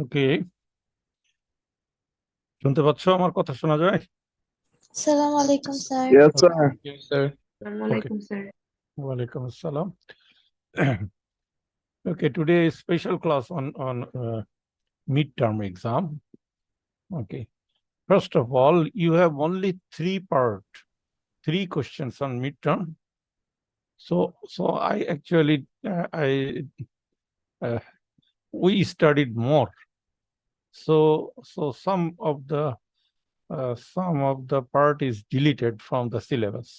ওকে, শুনতে পাচ্ছ? আমার কথা শোনা যায়? Assalamu alaikum, sir. Yes, Okay. sir. Yes, sir. Okay. Assalamualaikum, sir. Walaikum assalam. Okay, today is special class on midterm exam. Okay. First of all, you have only three questions on midterm. So I actually we studied more. So some of the part is deleted from the syllabus.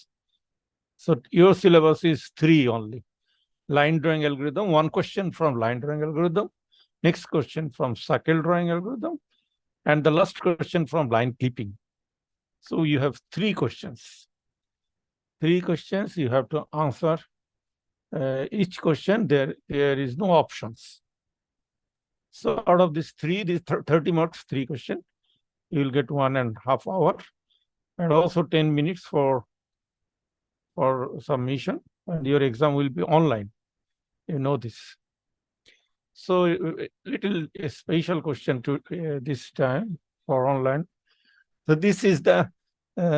So your syllabus is 3 only. Line drawing algorithm, one question from line drawing algorithm, next question from circle drawing algorithm, and the last question from line clipping. So you have 3 questions. 3 questions you have to answer. Each question there is no options. So out of these 3, these 30 marks, 3 questions, you will get 1.5 hours, and also 10 minutes for submission, and your exam will be online. You know this. So little special question to this time for online. So this is the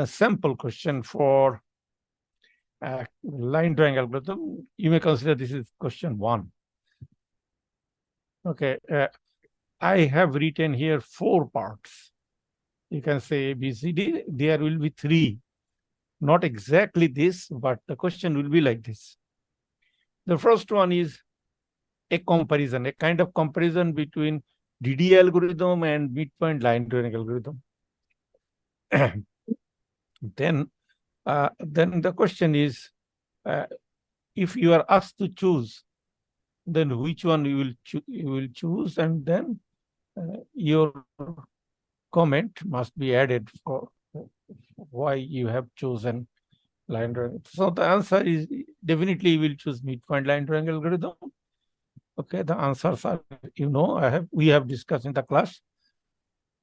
sample question for line drawing algorithm. You may consider this is question 1. Okay, I have written here 4 parts. You can say A, B, C, D. There will be 3. Not exactly this, but the question will be like this. The first one is a comparison, a kind of comparison between DDA algorithm and midpoint line drawing algorithm. Then the question is, if you are asked to choose, then which one you will choose, and then your comment must be added for why you have chosen line drawing. So the answer is definitely you will choose midpoint line drawing algorithm. Okay, the answers are, we have discussed in the class.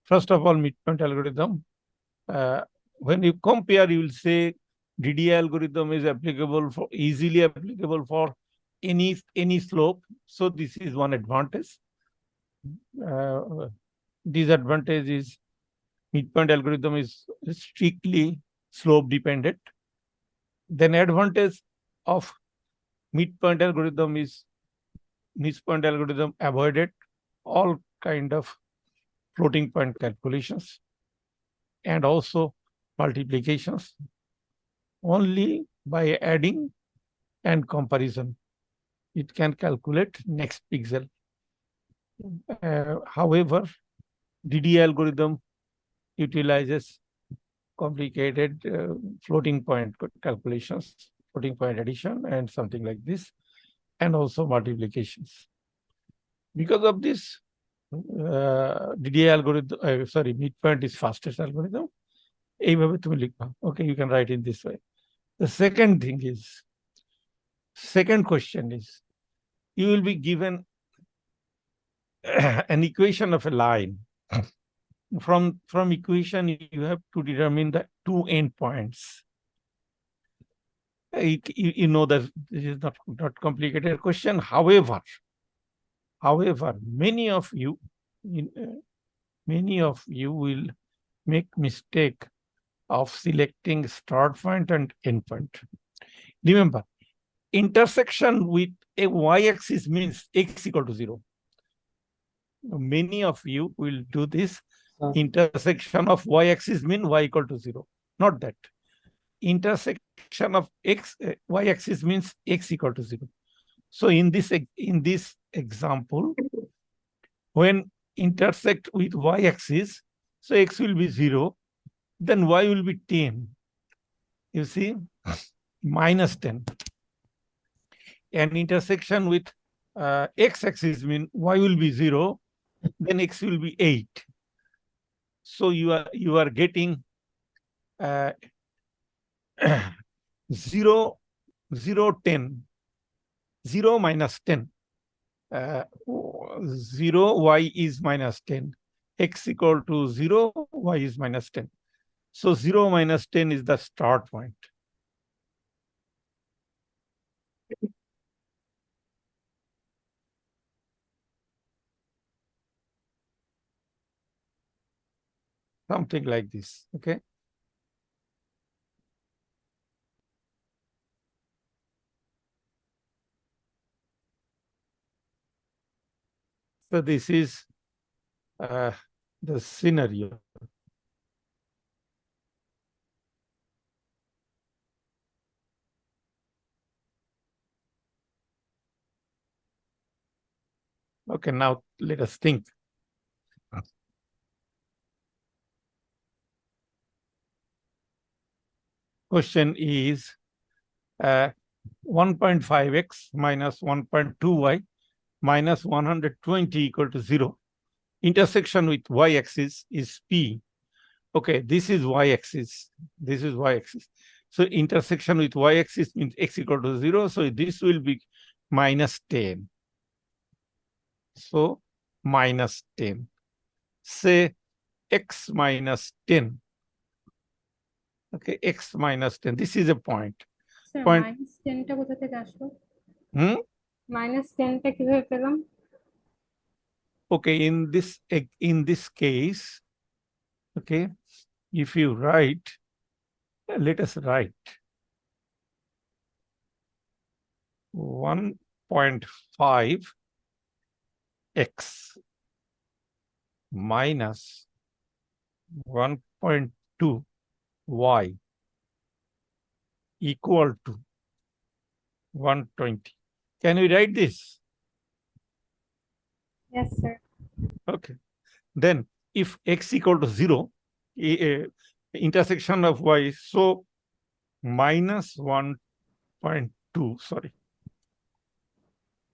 First of all, midpoint algorithm. When you compare, you will say DDA algorithm is easily applicable for any slope. So this is one advantage. Disadvantage is midpoint algorithm is strictly slope dependent. Then advantage of midpoint algorithm is midpoint algorithm avoided all kind of floating point calculations and also multiplications. Only by adding and comparison it can calculate next pixel. However, DDA algorithm utilizes complicated floating point calculations, floating point addition, and something like this, and also multiplications. Because of this, DDA algorithm, midpoint is fastest algorithm. এইভাবে তুমি লিখবা. Okay, you can write in this way. The second question is, you will be given an equation of a line. From equation, you have to determine the 2 endpoints. You know that this is not complicated question. However, many of you will make mistake of selecting start point and end point. Remember, intersection with a y-axis means x equal to 0. Many of you will do this. Intersection of y-axis mean y equal to 0. Not that. Intersection of y-axis means x equal to 0. So in this example, when intersect with y-axis, so x will be 0, then y will be 10. You see, minus 10. And intersection with x-axis mean y will be 0, then x will be 8. So you are getting 0, 0, 10, 0 minus 10. 0, y is minus 10. X equal to 0, y is minus 10. So 0 minus 10 is the start point. something like this, okay? So this is the scenario. Okay, now let us think. Question is 1.5x minus 1.2y minus 120 equal to 0. Intersection with y-axis is P. Okay, this is y-axis. This is y-axis. So intersection with y-axis means x equal to 0. So this will be minus 10. So minus 10. Say x minus 10. Okay, x minus 10. This is a point. Sir Point. Minus 10টা কোথা থেকে আসলো? Hmm? Minus 10টা কিভাবে পেলাম? Okay, in this case, okay, if you write, let us write 1.5 x minus 1.2 y equal to 120. Can we write this? Yes, sir. Okay. Then if x equal to 0, intersection of y, so minus 1.2, sorry,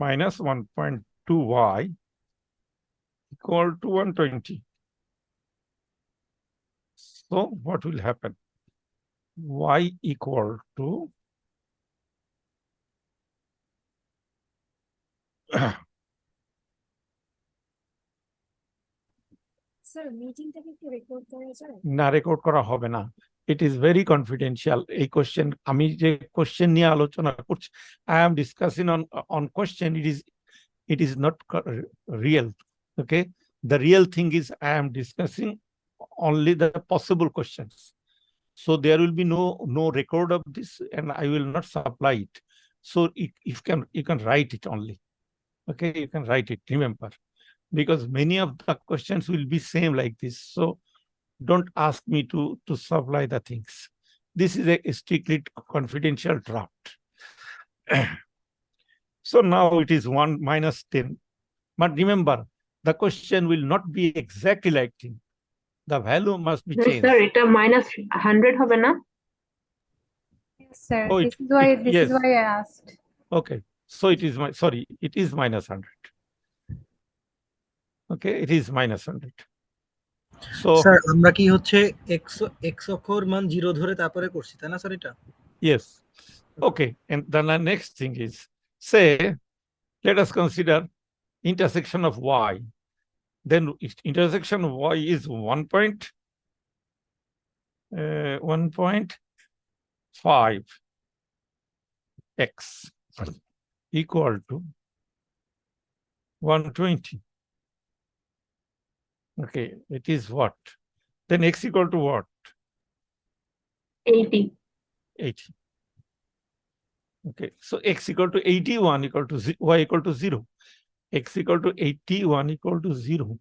minus 1.2y equal to 120. So what will happen? Y equal to sir মিটিংটাকে কি record করা যায়? না, record করা হবে না। It is very confidential. এই question, আমি যে কোশ্চেন নিয়ে আলোচনা করছি, I am discussing on question, it is not real. Okay, the real thing is I am discussing only the possible questions. So there will be no record of this, and I will not supply it. So you can write it only. Okay, you can write it, remember, because many of the questions will be same like this. So don't ask me to supply the things. This is a strictly confidential draft. So now it is 1 minus 10. But remember, the question will not be exactly like thing. The value must be changed. Sir এটা minus 100 হবে না? Yes, sir. Oh, This is why yes. I asked. Okay, so it is it is minus 100. Okay, it is minus 100. So sir আমরা কি হচ্ছে x অক্ষর মান 0 ধরে তারপরে করছি তাই না স্যার এটা? yes. Okay, and then the next thing is, say, let us consider intersection of y. Then intersection of y is 1.5 x equal to 120. Okay, it is what? Then x equal to what? 80. 80. Okay, so x equal to 81 equal to y equal to 0. X equal to 81 equal to 0.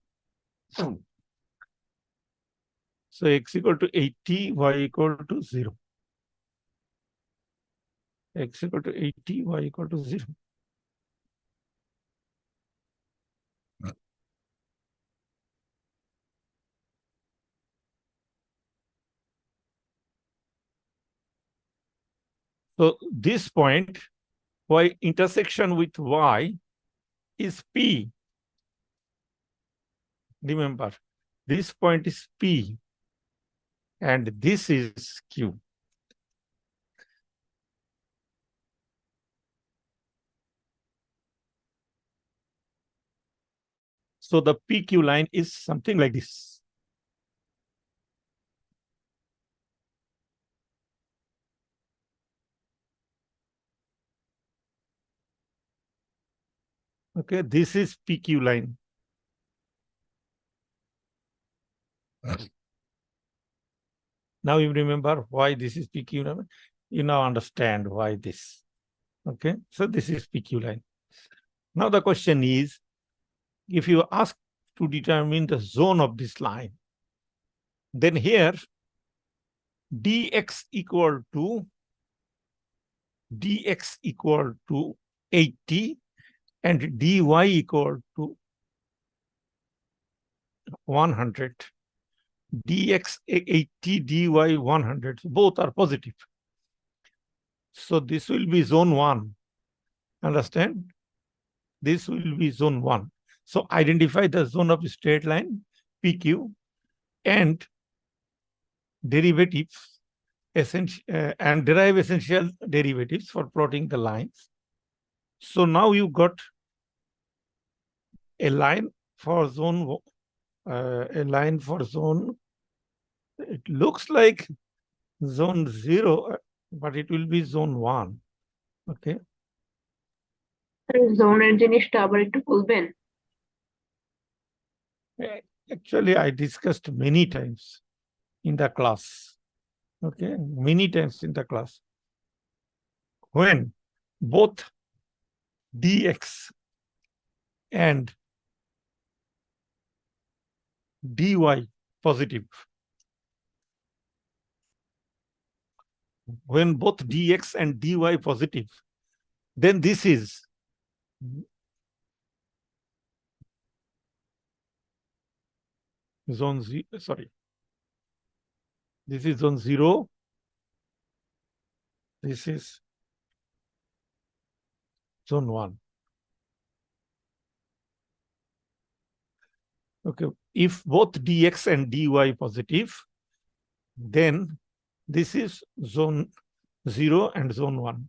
So x equal to 80, y equal to 0. X equal to 80, y equal to 0. So this point, y intersection with y is P. Remember, this point is P and this is Q. So the PQ line is something like this. Okay, this is PQ line. Now you remember why this is PQ line. You now understand why this. Okay, so this is PQ line. Now the question is, if you ask to determine the zone of this line, then here dx equal to 80 and dy equal to 100. Dx 80, dy 100, both are positive. So this will be zone 1. Understand? This will be zone 1. So identify the zone of straight line PQ and derivatives and derive essential derivatives for plotting the lines. So now you got a line for zone, it looks like zone 0, but it will be zone 1. Okay. জোনের জিনিসটা আবার একটু বলবেন? Actually, I discussed many times in the class. Okay, many times in the class. When both dx and dy positive, when both dx and dy positive, then this is zone 0, sorry. This is zone 0. This is zone 1. Okay, if both dx and dy positive, then this is zone 0 and zone 1.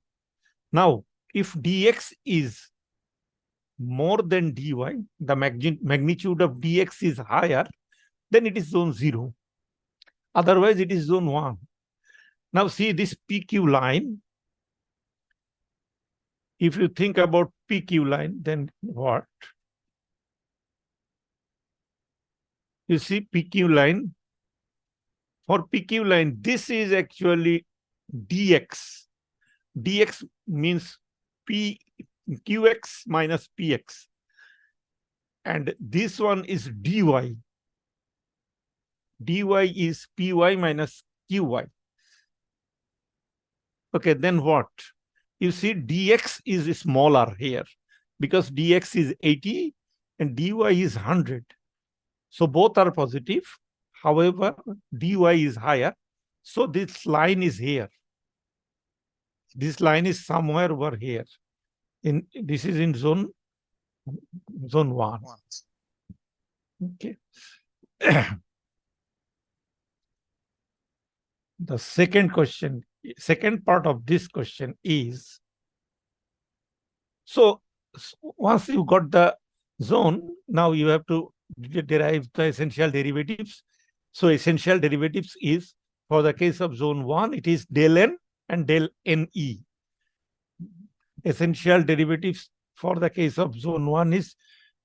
Now, if dx is more than dy, the magnitude of dx is higher, then it is zone 0. Otherwise, it is zone 1. Now, see this PQ line. If you think about PQ line, then what? You see PQ line. For PQ line, this is actually dx. Dx means qx minus px. And this one is dy. Dy is py minus qy. Okay, then what? You see dx is smaller here because dx is 80 and dy is 100. So both are positive. However, dy is higher. So this line is here. This line is somewhere over here. This is in zone 1. Okay. The second part of this question is, so once you got the zone, now you have to derive the essential derivatives. So essential derivatives is, for the case of zone 1, it is del n and del ne. Essential derivatives for the case of zone 1 is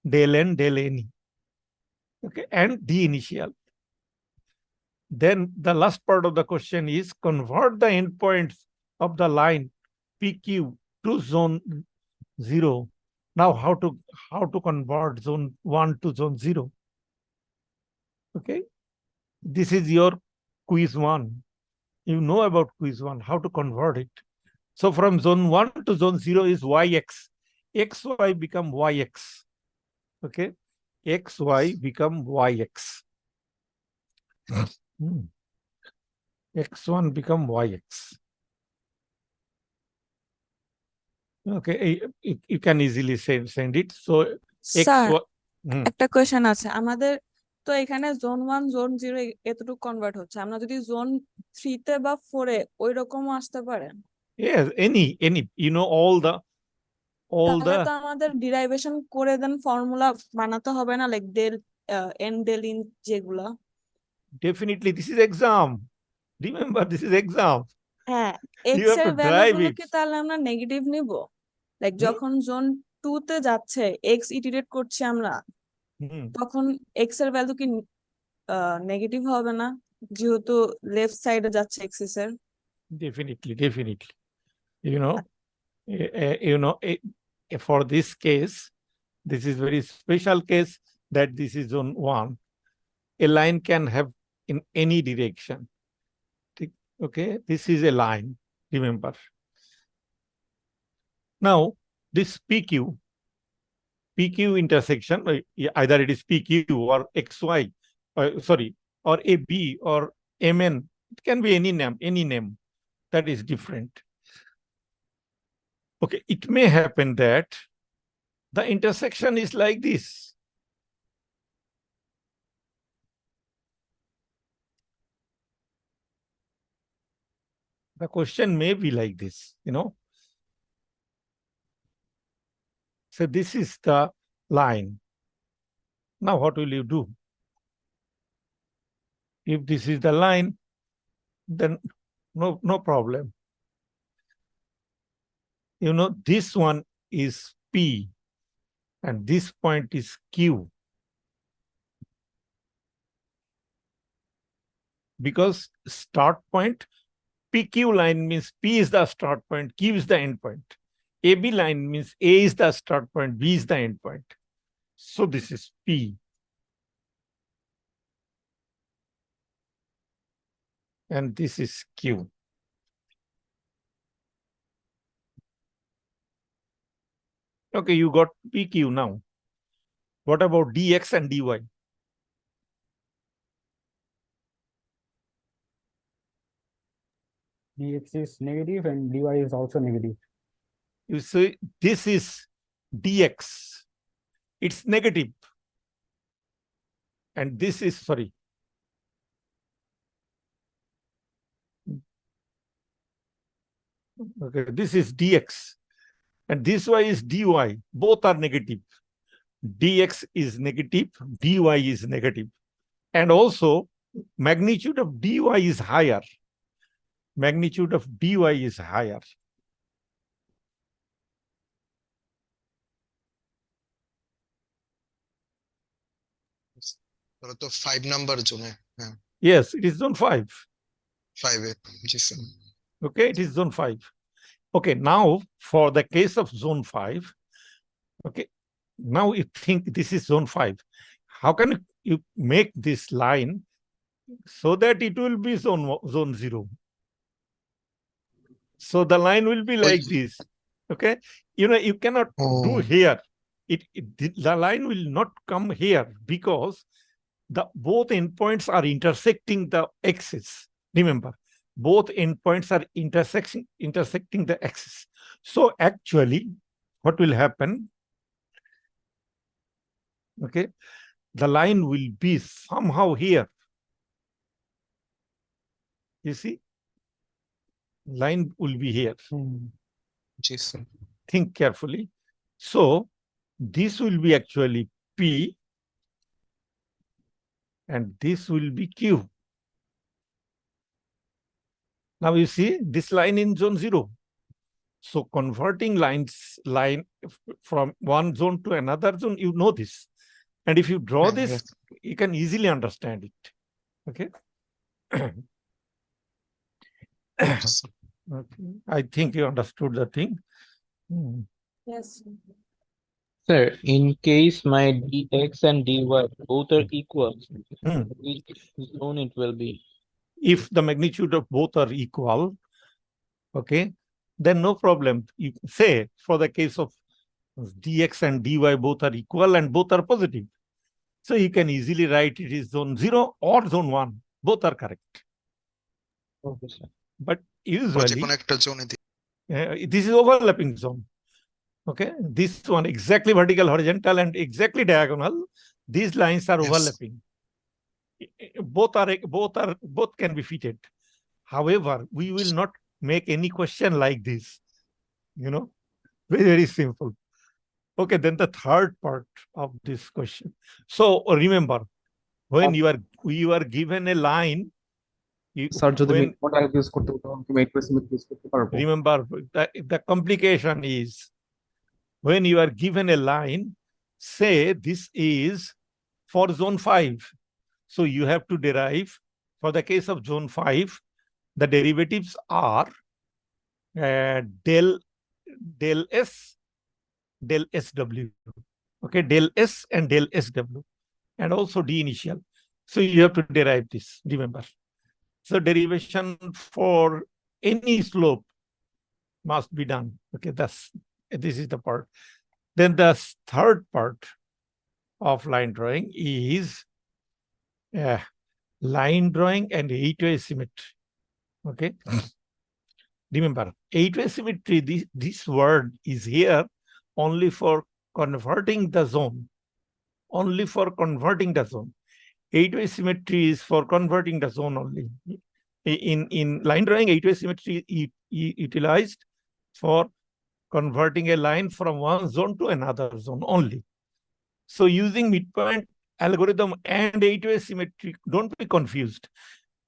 del n, del ne. Okay, and d initial. Then the last part of the question is convert the endpoints of the line PQ to zone 0. Now, how to convert zone 1 to zone 0? Okay, this is your quiz 1. You know about quiz 1, how to convert it. So from zone 1 to zone 0 is yx. Xy become yx. Okay, xy become yx. X1 become yx. Okay, you can easily send it. So sir xy, একটা question আছে আমাদের, তো এখানে zone 1 zone 0 এতটুকু convert হচ্ছে, আমরা যদি zone 3 তে বা 4 এ ওই রকমও আসতে পারে? yes, any, you know, all তাহলে the তো আমাদের ডিরাইভেশন করে দেন ফর্মুলা বানাতে হবে না, like del and del in যেগুলা? definitely this is exam. Remember, this is exam. হ্যাঁ, You এক্স have এর to drive ভ্যালুগুলো it. কি তাহলে আমরা নেগেটিভ নিব? লাইক যখন জোন 2 তে যাচ্ছে এক্স ইটারেট করছি আমরা, Hmm. তখন এক্স এর ভ্যালু কি নেগেটিভ হবে না? যেহেতু লেফট সাইডে যাচ্ছে এক্সিস এর। Definitely. For this case, this is very special case that this is zone 1. A line can have in any direction. Okay, this is a line, remember. Now, this PQ intersection, either it is PQ or XY, or AB or MN, it can be any name that is different. Okay, it may happen that the intersection is like this. The question may be like this, So this is the line. Now what will you do? If this is the line, then no problem. This one is P and this point is Q. Because start point, PQ line means P is the start point, Q is the end point. AB line means A is the start point, B is the end point. So this is P. And this is Q. Okay, you got PQ now. What about DX and DY? dx is negative and dy is also negative. You see, this is DX. It's negative. And this is, sorry. Okay, this is DX. And this Y is DY. Both are negative. DX is negative, DY is negative. And also, magnitude of DY is higher. Magnitude of DY is higher. तो 5 number zone है. Yes, it is zone 5. 5 ji sir. Okay, it is zone 5. Okay, now for the case of zone 5, okay, now you think this is zone 5. How can you make this line so that it will be zone 0? So the line will be like this. Okay, you cannot do here. The line will not come here because both endpoints are intersecting the axis. Remember, both endpoints are intersecting the axis. So actually, what will happen? Okay, the line will be somehow here. You see, line will be here. Ji sir. Think carefully. So this will be actually P and this will be Q. Now you see this line in zone 0. So converting line from one zone to another zone, you know this. And if you draw this, you can easily understand it. Okay. Okay. I think you understood the thing. Yes. Sir, in case my dx and dy both are equal, which zone it will be? If the magnitude of both are equal, okay, then no problem. You say for the case of dx and dy both are equal and both are positive. So you can easily write it is zone 0 or zone 1. Both are correct. Okay, sir. But usually, connector zone this is overlapping zone. Okay, this one exactly vertical, horizontal, and exactly diagonal. These lines are overlapping. Both can be fitted. However, we will not make any question like this. Very, very simple. Okay, then the third part of this question. So remember, when you are given a line, remember the complication is when you are given a line, say this is for zone 5. So you have to derive for the case of zone 5, the derivatives are del S, del SW. Okay, del S and del SW, and also D initial. So you have to derive this, remember. So derivation for any slope must be done. Okay, this is the part. Then the third part of line drawing is line drawing and eight-way symmetry. Okay. Remember, eight-way symmetry, this word is here only for converting the zone. Only for converting the zone. Eight-way symmetry is for converting the zone only. In line drawing, eight-way symmetry is utilized for converting a line from one zone to another zone only. So using midpoint algorithm and eight-way symmetry, don't be confused.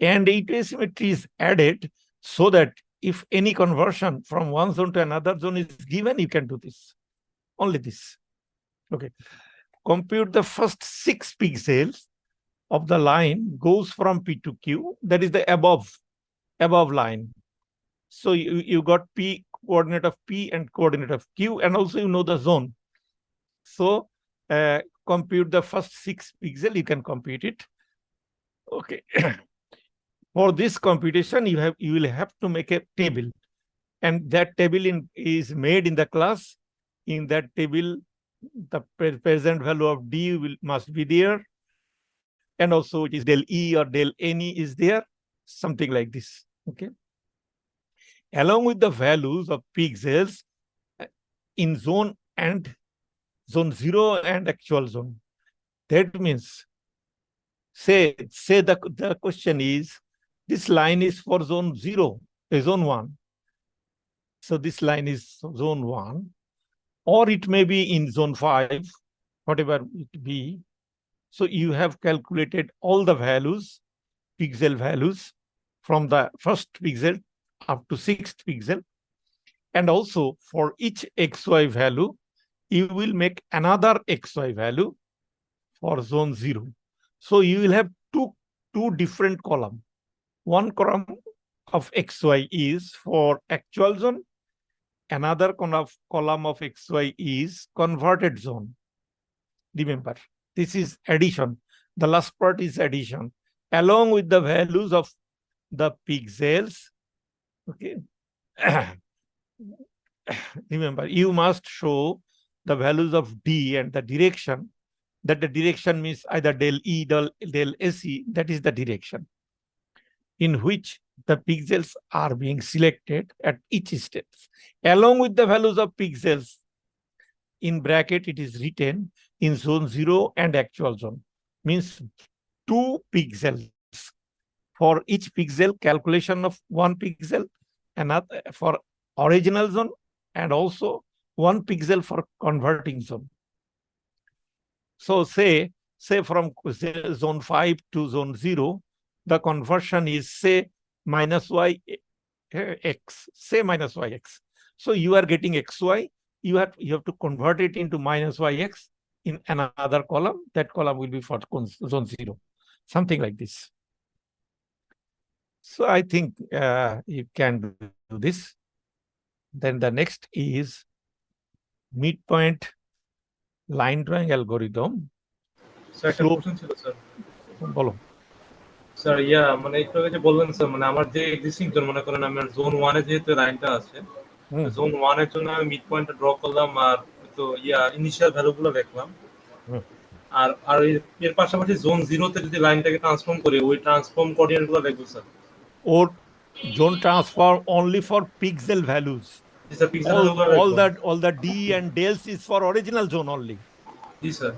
And eight-way symmetry is added so that if any conversion from one zone to another zone is given, you can do this. Only this. Okay. Compute the first 6 pixels of the line goes from P to Q. That is the above line. So you got P, coordinate of P and coordinate of Q, and also you know the zone. So compute the first 6 pixels, you can compute it. Okay. For this computation, you will have to make a table, and that table is made in the class. In that table, the present value of D must be there, and also it is del E or del NE is there, something like this. Okay. Along with the values of pixels in zone 0 and actual zone. That means, say the question is, this line is for zone 0, zone 1. So this line is zone 1, or it may be in zone 5, whatever it be. So you have calculated all the values, pixel values, from the first pixel up to 6th pixel. And also for each XY value, you will make another XY value for zone 0. So you will have two different columns. One column of XY is for actual zone. Another column of XY is converted zone. Remember, this is addition. The last part is addition. Along with the values of the pixels, okay. Remember, you must show the values of D and the direction. That the direction means either del E, del SE, that is the direction in which the pixels are being selected at each step. Along with the values of pixels, in bracket it is written in zone 0 and actual zone. Means 2 pixels. For each pixel, calculation of 1 pixel, another for original zone, and also 1 pixel for converting zone. So say from zone 5 to zone 0, the conversion is say minus y x, say minus y x. So you are getting xy, you have to convert it into minus y x in another column. That column will be for zone 0, something like this. So I think you can do this. Then the next is midpoint line drawing algorithm. Sir একটা Slope. Question ছিল sir বলো। Sir মানে একটু আগে যে বললেন sir, মানে আমার যে এক্সিস্টিং জোন, মনে করেন আমার জোন 1 এ যেহেতু লাইনটা আছে, জোন 1 এর জন্য আমি মিড পয়েন্টটা ড্র করলাম, আর তো ইনিশিয়াল ভ্যালুগুলো দেখলাম, আর এর পাশাপাশি জোন 0 তে যদি লাইনটাকে ট্রান্সফর্ম করি, ওই ট্রান্সফর্ম কোঅর্ডিনেটগুলো দেখবো sir. Or zone transform only for pixel values. G sir, pixel All the D and dels is for original zone only. G sir.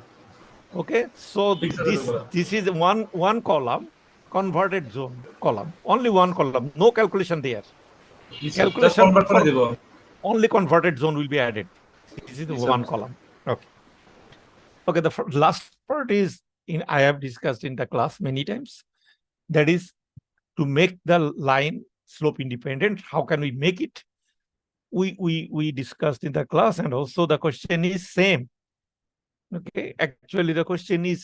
Okay, so this is one column, converted zone column, only one column, no calculation there. Calculation for only converted zone will be added. This is the one column. Okay. Okay, the last part is I have discussed in the class many times. That is to make the line slope independent. How can we make it? We discussed in the class, and also the question is same. Okay, actually the question is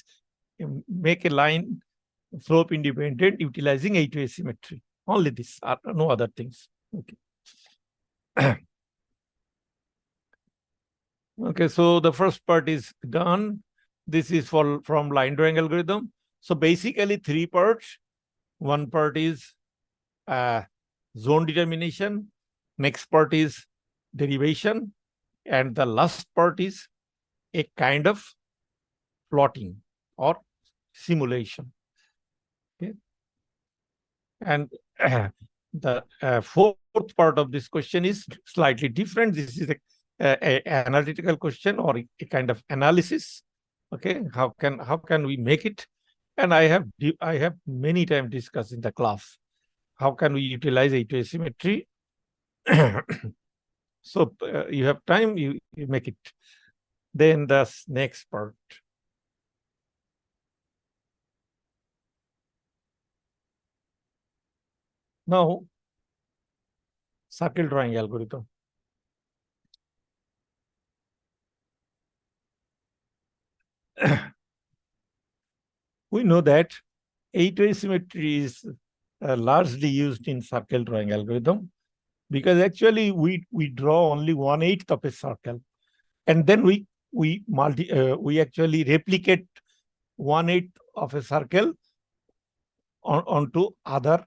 make a line slope independent utilizing A2A symmetry. Only this, no other things. Okay. Okay, so the first part is done. This is from line drawing algorithm. So basically 3 parts. One part is zone determination. Next part is derivation. And the last part is a kind of plotting or simulation. Okay. And the fourth part of this question is slightly different. This is a analytical question or a kind of analysis. Okay, how can we make it? And I have many times discussed in the class how can we utilize A2A symmetry. So you have time, you make it. Then the next part. Now, circle drawing algorithm. We know that A2A symmetry is largely used in circle drawing algorithm because actually we draw only 1/8 of a circle, and then we actually replicate 1/8 of a circle onto other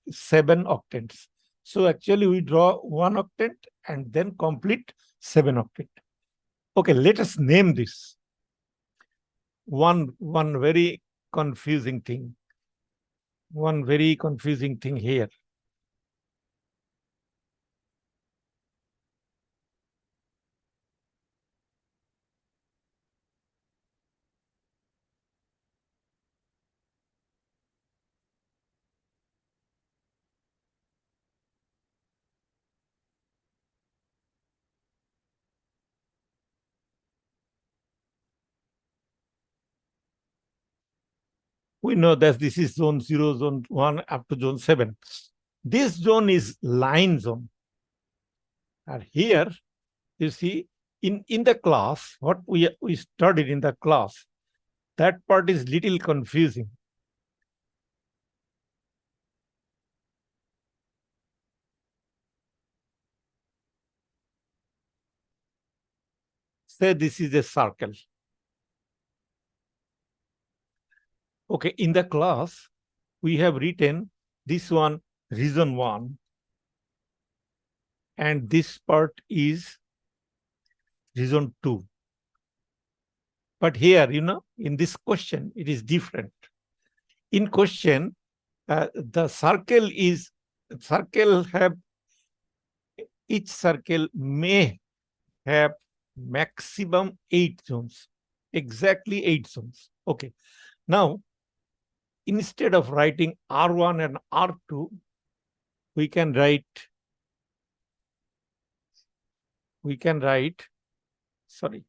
7 octants. So actually we draw 1 octant and then complete 7 octant. Okay, let us name this. One very confusing thing. One very confusing thing here. We know that this is zone 0, zone 1 up to zone 7. This zone is line zone. And here, you see, in the class, what we studied in the class, that part is little confusing. Say this is a circle. Okay, in the class, we have written this one, region 1, and this part is region 2. But here, in this question, it is different. In question, the each circle may have maximum 8 zones, exactly 8 zones. Okay, now, instead of writing R1 and R2, we can write, sorry.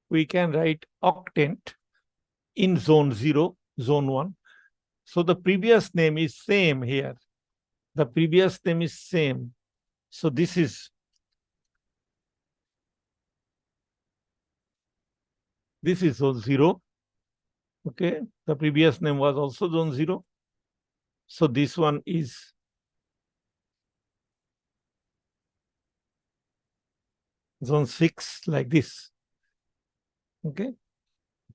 We can write octant in zone 0, zone 1. So the previous name is same here. The previous name is same. So this is zone 0. Okay, the previous name was also zone 0. So this one is zone 6, like this. Okay,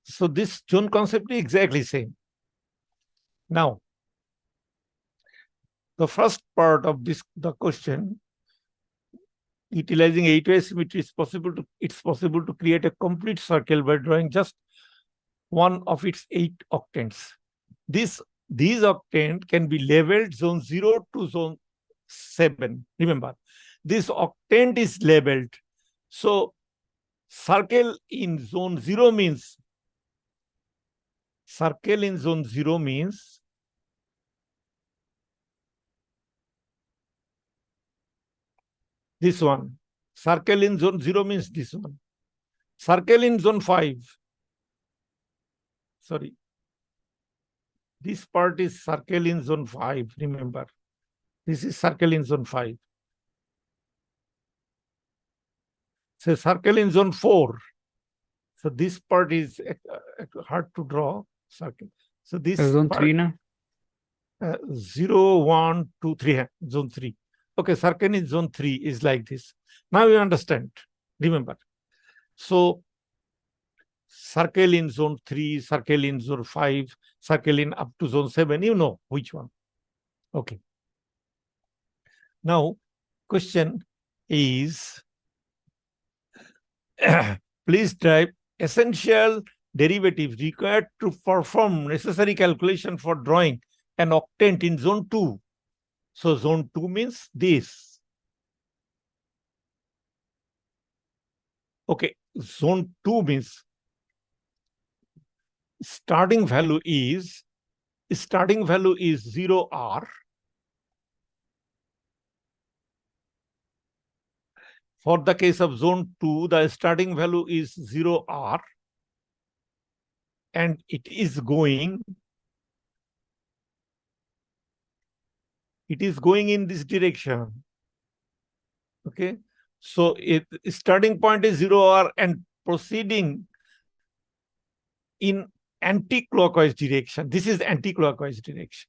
so this zone concept is exactly same. Now, the first part of the question, utilizing A2A symmetry, it's possible to create a complete circle by drawing just one of its 8 octants. These octants can be labeled zone 0 to zone 7. Remember, this octant is labeled. So circle in zone 0 means this one. Circle in zone 0 means this one. Circle in zone 5. Sorry. This part is circle in zone 5, remember. This is circle in zone 5. say circle in zone 4. So this part is hard to draw circle. So this Zone part, 3 na? 0, 1, 2, 3, zone 3. Okay, circle in zone 3 is like this. Now you understand, remember. So circle in zone 3, circle in zone 5, circle in up to zone 7, you know which one. Okay. Now, question is, please type essential derivative required to perform necessary calculation for drawing an octant in zone 2. So zone 2 means this. Okay, zone 2 means starting value is 0R. For the case of zone 2, the starting value is 0R, and it is going in this direction. Okay, so starting point is 0R and proceeding in anti-clockwise direction. This is anti-clockwise direction.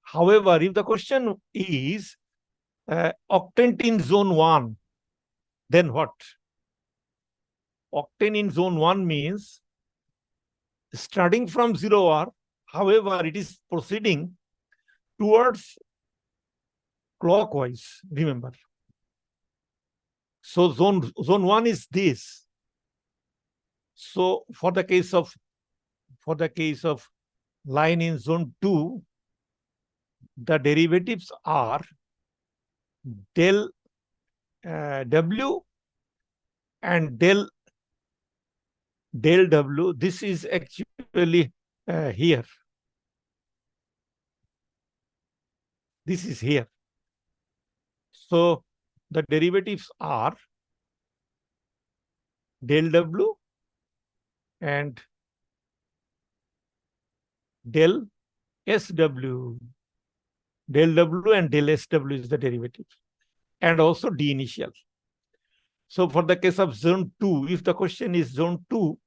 However, if the question is octant in zone 1, then what? Octant in zone 1 means starting from 0R, however, it is proceeding towards clockwise, remember. So zone 1 is this. So for the case of line in zone 2, the derivatives are del W and del W. This is actually here. This is here. So the derivatives are del W and del SW. Del W and del SW is the derivative, and also D initial. So for the case of zone 2, if the question is zone 2,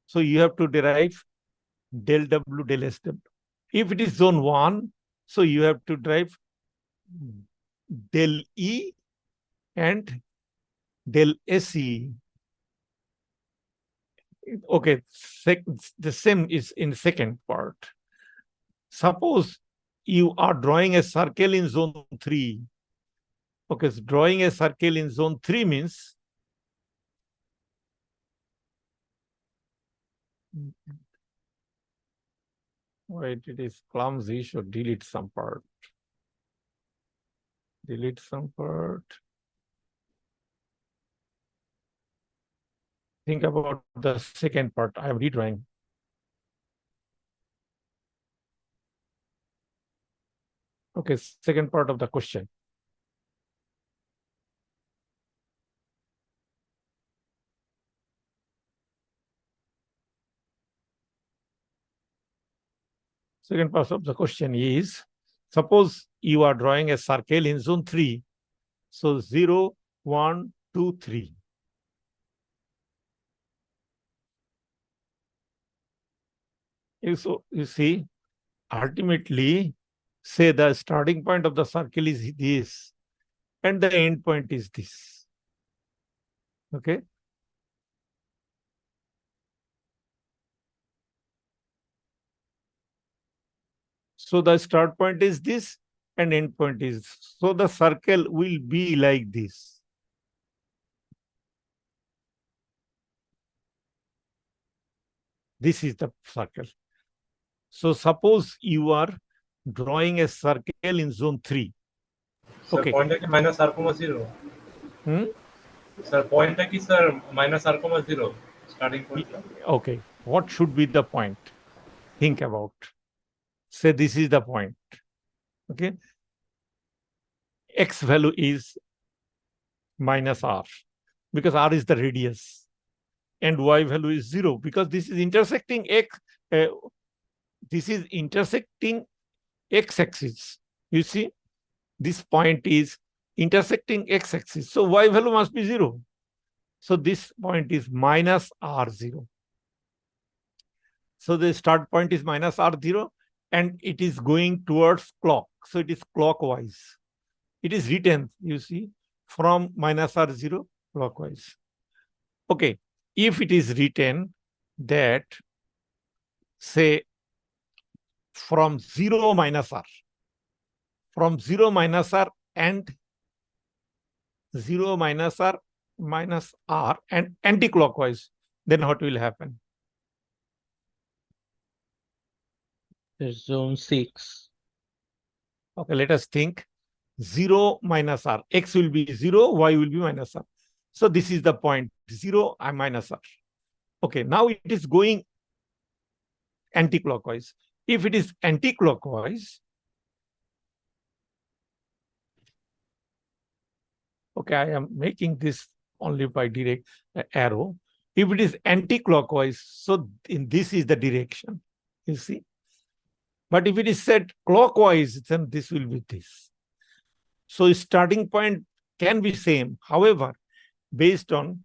so you have to derive del W, del SW. If it is zone 1, so you have to derive del E and del SE. Okay, the same is in the second part. Suppose you are drawing a circle in zone 3. Okay, so drawing a circle in zone 3 means wait, it is clumsy, so delete some part. Delete some part. Think about the second part. I am redrawing. Okay, second part of the question. Second part of the question is, suppose you are drawing a circle in zone 3. So 0, 1, 2, 3. So you see, ultimately, say the starting point of the circle is this, and the end point is this. Okay. So the start point is this, and end point is. So the circle will be like this. This is the circle. So suppose you are drawing a circle in zone 3. Sir, Okay. point is minus r comma 0. Sir, point is sir minus r comma 0 starting point. Okay. What should be the point? Think about. Say this is the point. Okay. X value is minus r because r is the radius, and y value is 0 because this is intersecting x. This is intersecting x-axis. You see, this point is intersecting x-axis. So y value must be 0. So this point is minus R0. So the start point is minus R0 and it is going towards clock. So it is clockwise. It is written, you see, from minus R0 clockwise. Okay, if it is written that, say, from 0 minus R, from 0 minus R and 0 minus R minus R and anti-clockwise, then what will happen? There's zone 6. Okay, let us think. 0 minus R. X will be 0, Y will be minus R. So this is the point, 0 and minus R. Okay, now it is going anti-clockwise. If it is anti-clockwise, okay, I am making this only by direct arrow. If it is anti-clockwise, so this is the direction, you see. But if it is set clockwise, then this will be this. So starting point can be same. However, based on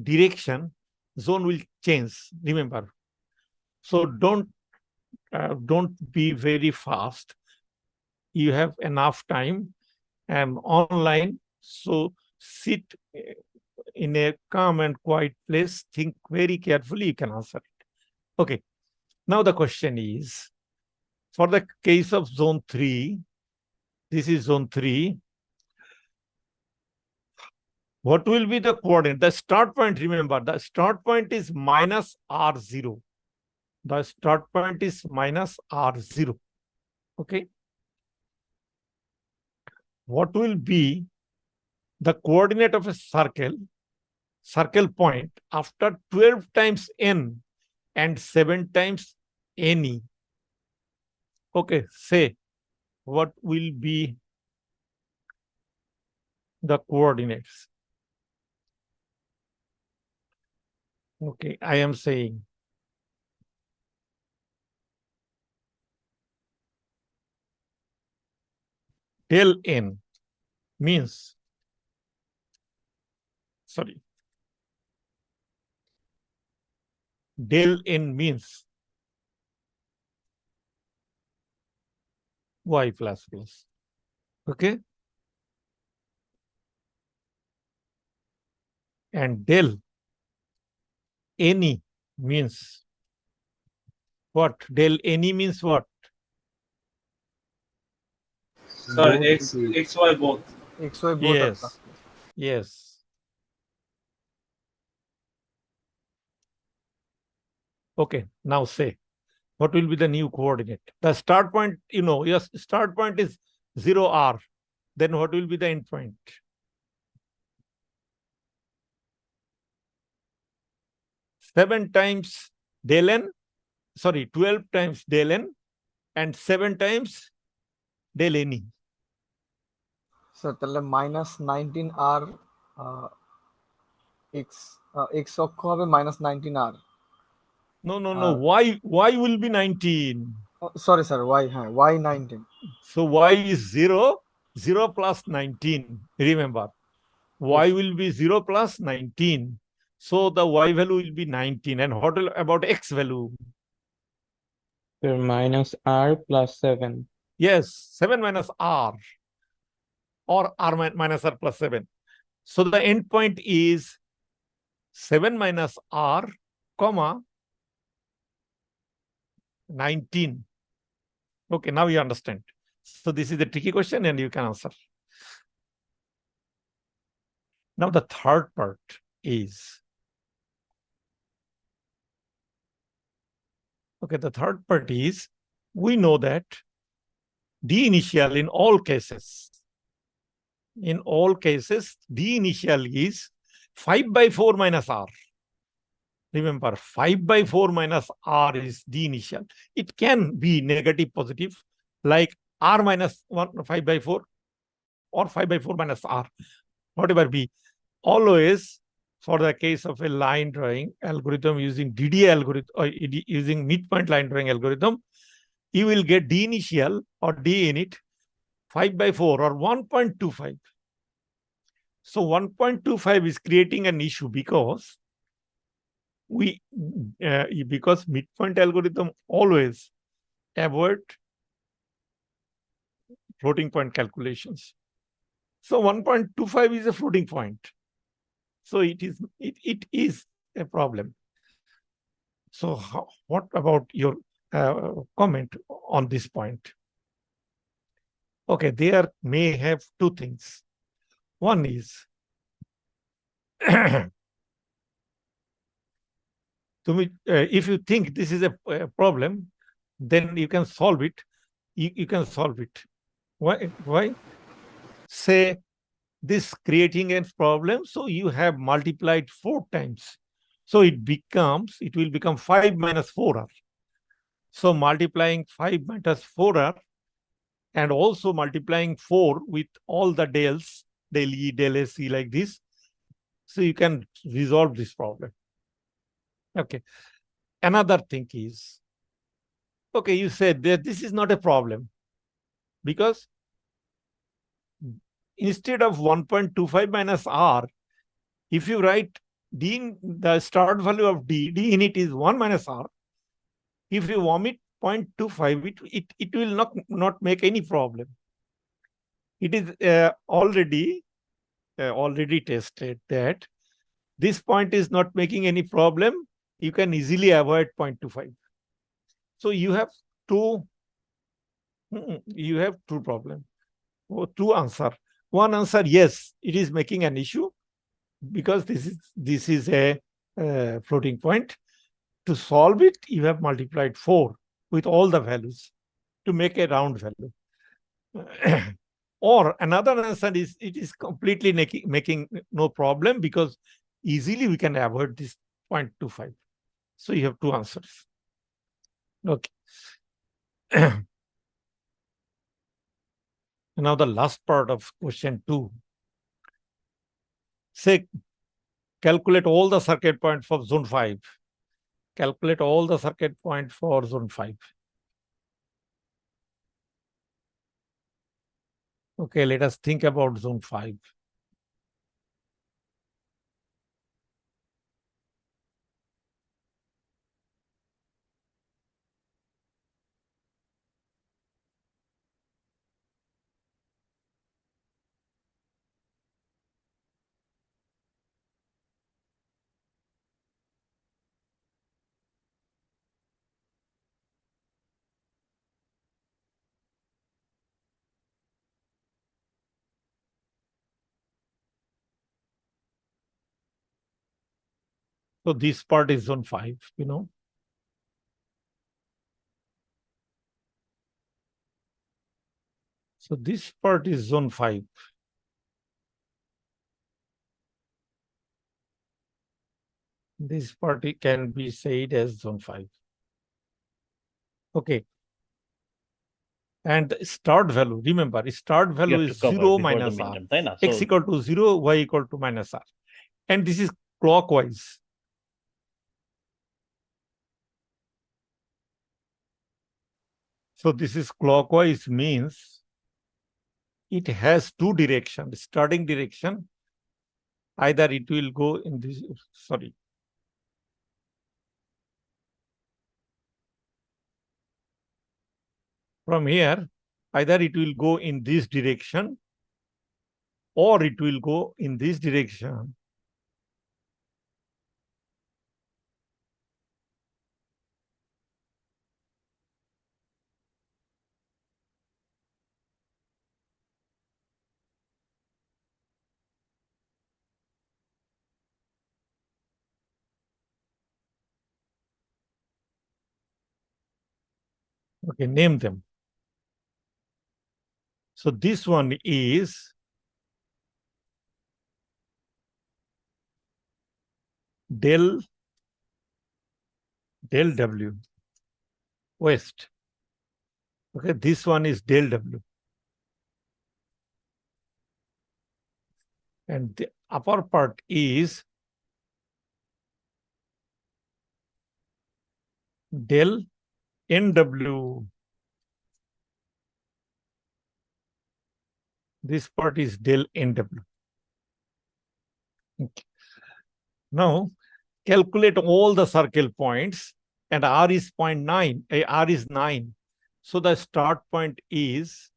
direction, zone will change, remember. So don't be very fast. You have enough time and online. So sit in a calm and quiet place, think very carefully, you can answer it. Okay. Now the question is, for the case of zone 3, this is zone 3. What will be the coordinate? The start point, remember, the start point is minus R0. The start point is minus R0. Okay. What will be the coordinate of a circle point after 12 times n and 7 times ne? Okay, say, what will be the coordinates? Okay, I am saying del n means, sorry, del n means y plus plus. Okay. And del any means what? Del any means what? Sir, X, Y both. XY both Yes. Yes. Okay, now say, what will be the new coordinate? The start point, you know, your start point is 0R. Then what will be the end point? Seven times del n, sorry, 12 times del n and 7 times del n. Sir তাহলে minus 19R x অক্ষ হবে minus 19R। No, y will be 19. Sorry sir y, হ্যাঁ y 19। So y is 0, 0 plus 19. Remember, y will be 0 plus 19. So the y value will be 19. And what about x value? Sir, minus R plus 7. Yes, 7 minus r, or r minus r plus 7. So the end point is 7 minus r, comma, 19. Okay, now you understand. So this is a tricky question and you can answer. Now the third part is, okay, the third part is, we know that D initial in all cases, D initial is 5/4 minus R. Remember, 5/4 minus R is D initial. It can be negative, positive, like R minus 5/4 or 5/4 minus R, whatever be. Always, for the case of a line drawing algorithm using DDA algorithm or using midpoint line drawing algorithm, you will get D initial or D init 5/4 or 1.25. So 1.25 is creating an issue because because midpoint algorithm always avoid floating point calculations. So 1.25 is a floating point. So it is a problem. So what about your comment on this point? Okay, there may have two things. One is if you think this is a problem, then you can solve it. You can solve it. Why? Say this creating a problem, so you have multiplied 4 times. So it will become 5 minus 4r. So multiplying 5 minus 4r and also multiplying 4 with all the dels, del E, del S, E like this. So you can resolve this problem. Okay. Another thing is, okay, you said that this is not a problem because instead of 1.25 minus r, if you write d in the start value of d in it is 1 minus r. If you omit 0.25, it will not make any problem. It is already tested that this point is not making any problem. You can easily avoid 0.25. So you have two problems, or two answer. One answer, yes, it is making an issue because this is a floating point. To solve it, you have multiplied 4 with all the values to make a round value. Or another answer is it is completely making no problem because easily we can avoid this 0.25. So you have two answers. Okay. Now the last part of question 2. Say, calculate all the circuit points for zone 5. Calculate all the circuit points for zone 5. Okay, let us think about zone 5. So this part is zone 5, you know. So this part is zone 5. This part can be said as zone 5. Okay. And start value, remember, start value is 0 minus r. X equal to 0, y equal to minus r. And this is clockwise. So this is clockwise means it has two directions. Starting direction, either it will go in this, sorry. From here, either it will go in this direction or it will go in this direction. Okay, name them. So this one is del W, west. Okay, this one is del W. And the upper part is del NW. This part is del NW. Now calculate all the circle points, and R is 0.9, R is 9. So the start point is,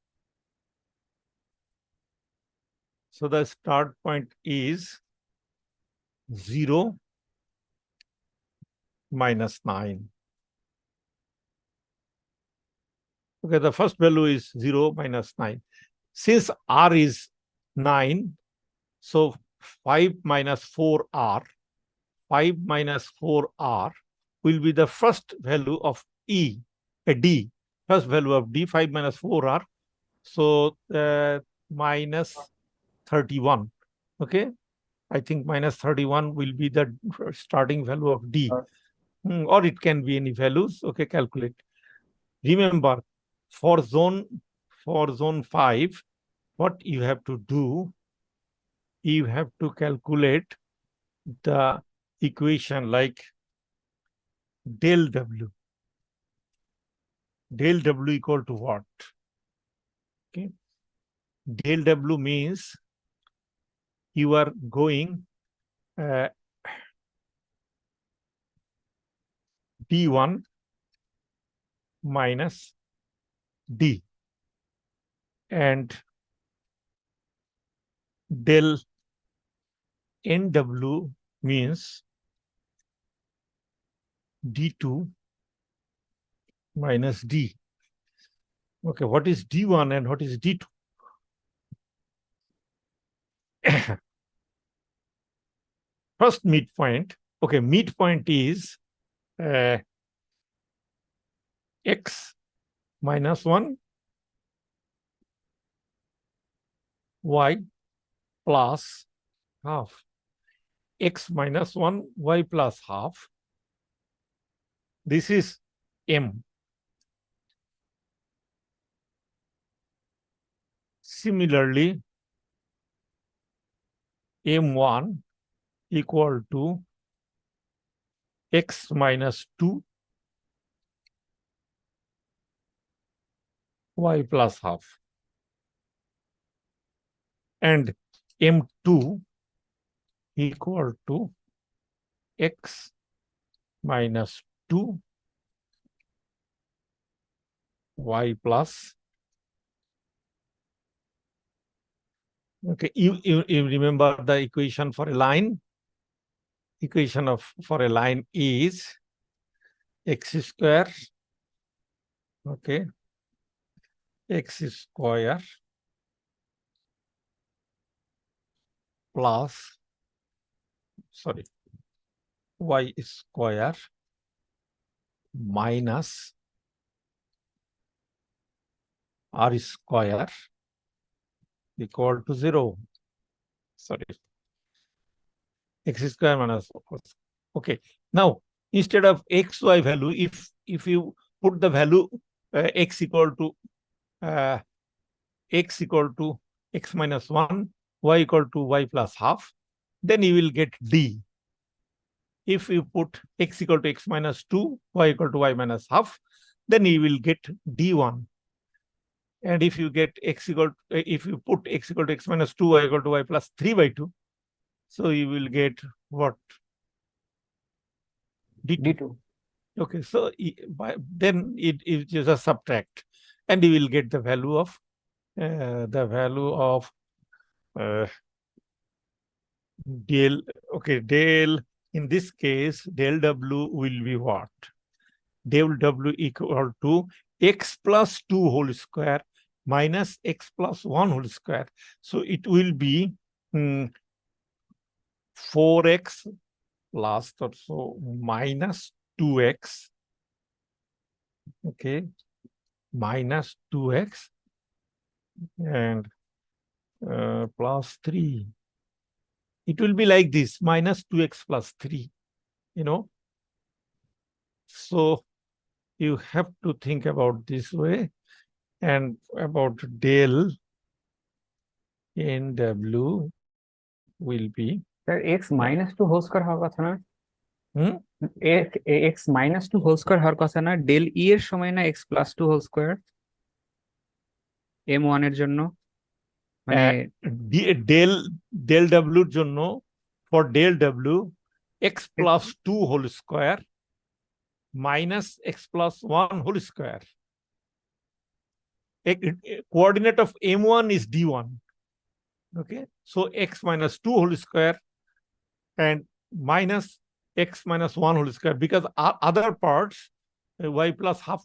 0 minus 9. Okay, the first value is 0 minus 9. Since R is 9, so 5 minus 4R, 5 minus 4R will be the first value of D, first value of D, 5 minus 4R. So minus 31, okay? I think minus 31 will be the starting value of D. Or it can be any values, okay, calculate. Remember, for zone 5, what you have to do, you have to calculate the equation like del W. Del W equal to what? Okay. Del W means you are going D1 minus D, and del NW means D2 minus D. Okay, what is D1 and what is D2? First midpoint, okay, midpoint is x minus 1, y plus half. X minus 1, y plus half. This is M. Similarly, M1 equal to x minus 2, y plus half. And M2 equal to x minus 2, y plus. Okay, you remember the equation for a line? Equation for a line is x square, okay, x square plus, y square minus r square equal to 0. X square minus, okay. Now, instead of xy value, if you put the value x equal to x minus 1, y equal to y plus half, then you will get D. If you put x equal to x minus 2, y equal to y minus half, then you will get D1. And if you get if you put x equal to x minus 2, y equal to y plus 3 by 2, so you will get what? D2. Okay, so then it just a subtract, and you will get the value of del. Okay, del, in this case, del W will be what? Del W equal to x plus 2 whole square minus x plus 1 whole square. So it will be 4x plus also minus 2x. Okay, minus 2x and plus 3. It will be like this, minus 2x plus 3, you know. So you have to think about this way, and about del NW will be x minus 2 whole square হওয়ার কথা না? x minus 2 whole square হওয়ার কথা না? del E এর সময় না x plus 2 whole square M1 এর জন্য, মানে del W এর জন্য for del W, x plus 2 whole square minus x plus 1 whole square. Coordinate of M1 is D1. Okay, so x minus 2 whole square and minus x minus 1 whole square, because our other parts, y plus half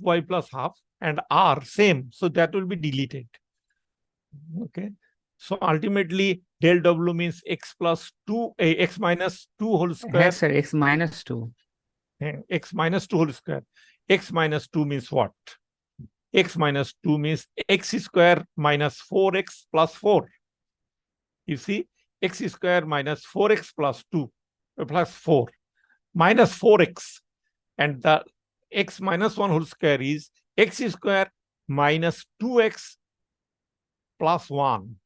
and r same, so that will be deleted. Okay, so ultimately del W means x plus 2, x minus 2 whole square. Yes, sir. X minus 2. X minus 2 whole square. X minus 2 means what? X minus 2 means x square minus 4x plus 4. You see, x square minus 4x plus 2 plus 4 minus 4x, and the x minus 1 whole square is x square minus 2x plus 1.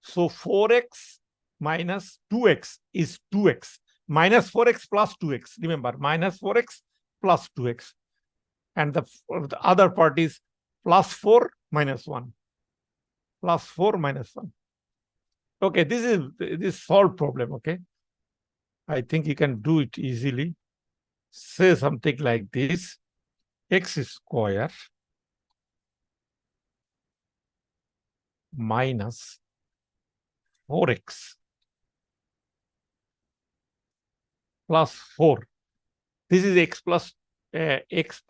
So 4x minus 2x is 2x minus 4x plus 2x. Remember, minus 4x plus 2x. And the other part is plus 4 minus 1. Plus 4 minus 1. Okay, this is this solved problem. Okay, I think you can do it easily. Say something like this: x square minus 4x plus 4. This is x plus X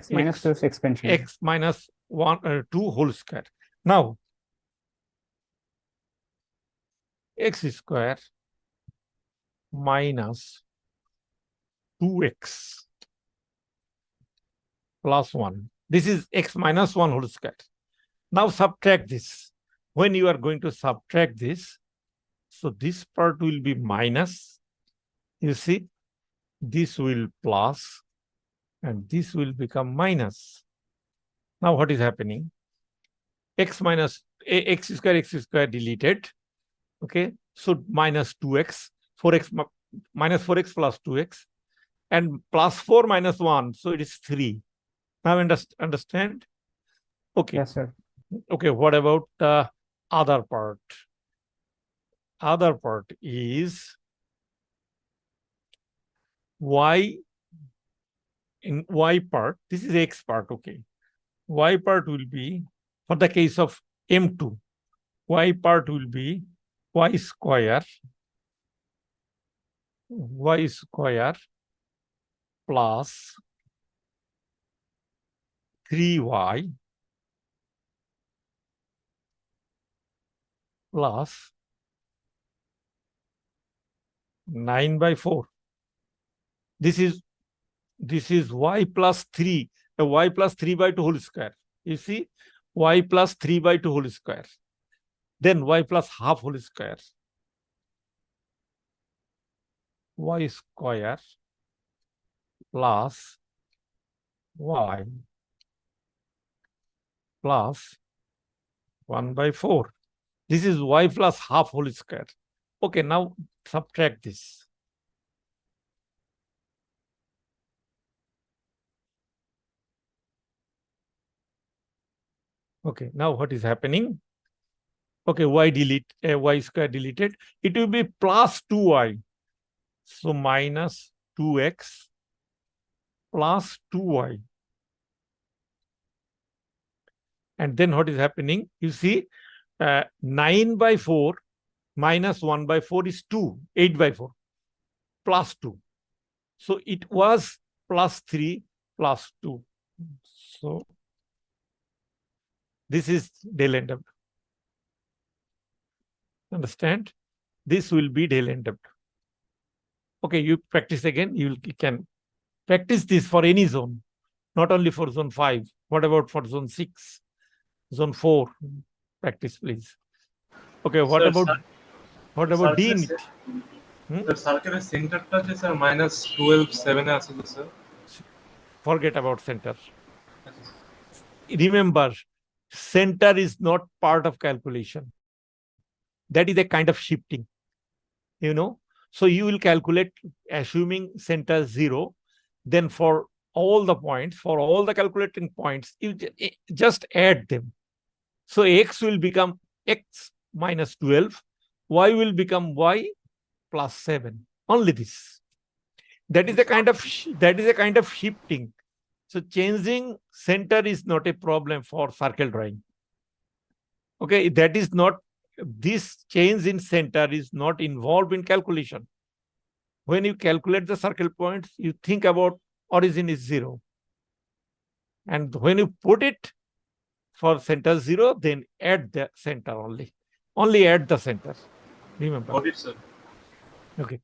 minus 2 is expansion. x minus 2 whole square. Now, x square minus 2x plus 1. This is x minus 1 whole square. Now subtract this. When you are going to subtract this, so this part will be minus. You see, this will plus, and this will become minus. Now what is happening? X square deleted. Okay, so minus 2x, 4x minus 4x plus 2x, and plus 4 minus 1, so it is 3. Now understand? Okay. Yes, sir. Okay, what about the other part? Other part is y. In y part, this is x part, okay. Y part will be, for the case of M2, y part will be y square plus 3y plus 9/4. This is y plus 3, y plus 3/2 whole square. You see, y plus 3/2 whole square. Then y plus half whole square. Y square plus y plus 1/4. This is y plus half whole square. Okay, now subtract this. Okay, now what is happening? Okay, y square deleted. It will be plus 2y. So minus 2x plus 2y. And then what is happening? You see, 9/4 minus 1/4 is 2, 8/4 plus 2. So it was plus 3 plus 2. So this is del NW. Understand? This will be del NW. Okay, you practice again. You can practice this for any zone, not only for zone 5. What about for zone 6, zone 4? Practice, please. Okay, what about D in it? The circular centerটা আছে sir -12 7 এ আছে তো sir. Forget about center. Remember, center is not part of calculation. That is a kind of shifting, you know. So you will calculate assuming center 0. Then for all the points, for all the calculating points, you just add them. So x will become x minus 12 y will become y plus 7. Only this. That is a kind of shifting. So changing center is not a problem for circle drawing. Okay, that is not, this change in center is not involved in calculation. When you calculate the circle points, you think about origin is 0. And when you put it for center 0, then add the center only. Only add the center. Remember. Got it, sir. Okay.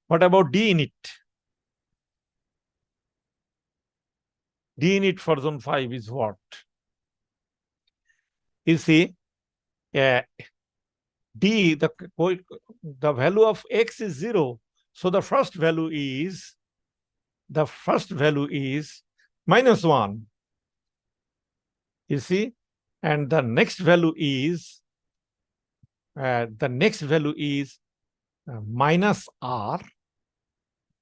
What about D init? D init for zone 5 is what? You see, D, the value of x is 0. So the first value is -1. You see, and the next value is minus r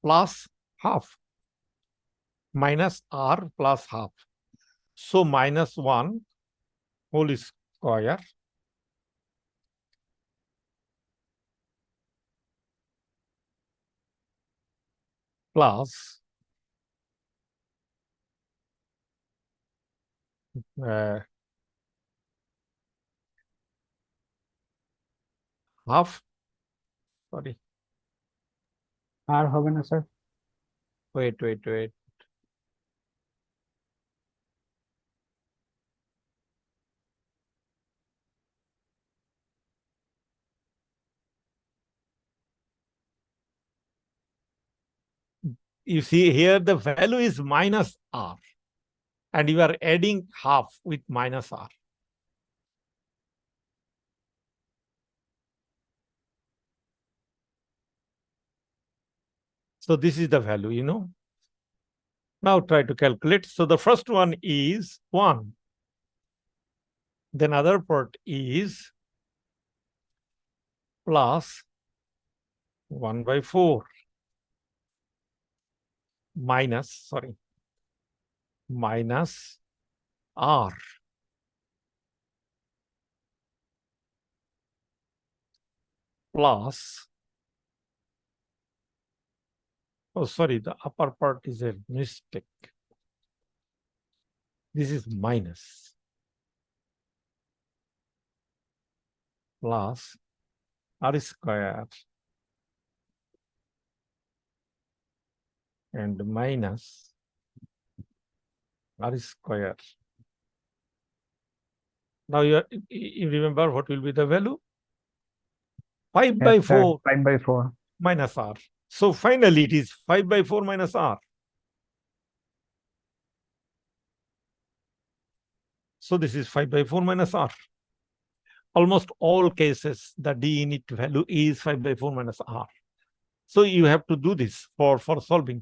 plus half. Minus r plus half. So -1 whole square plus half, sorry, আর হবে না sir? wait. You see here the value is minus r and you are adding half with minus r. So this is the value, you know. Now try to calculate. So the first one is 1. Then other part is plus 1/4 minus r plus, oh sorry, the upper part is a mistake. This is minus plus r square and minus r square. Now you remember what will be the value? 5/4 5/4 minus r. So finally it is 5/4 minus r. So this is 5/4 minus r. Almost all cases, the D init value is 5/4 minus r. So you have to do this for solving.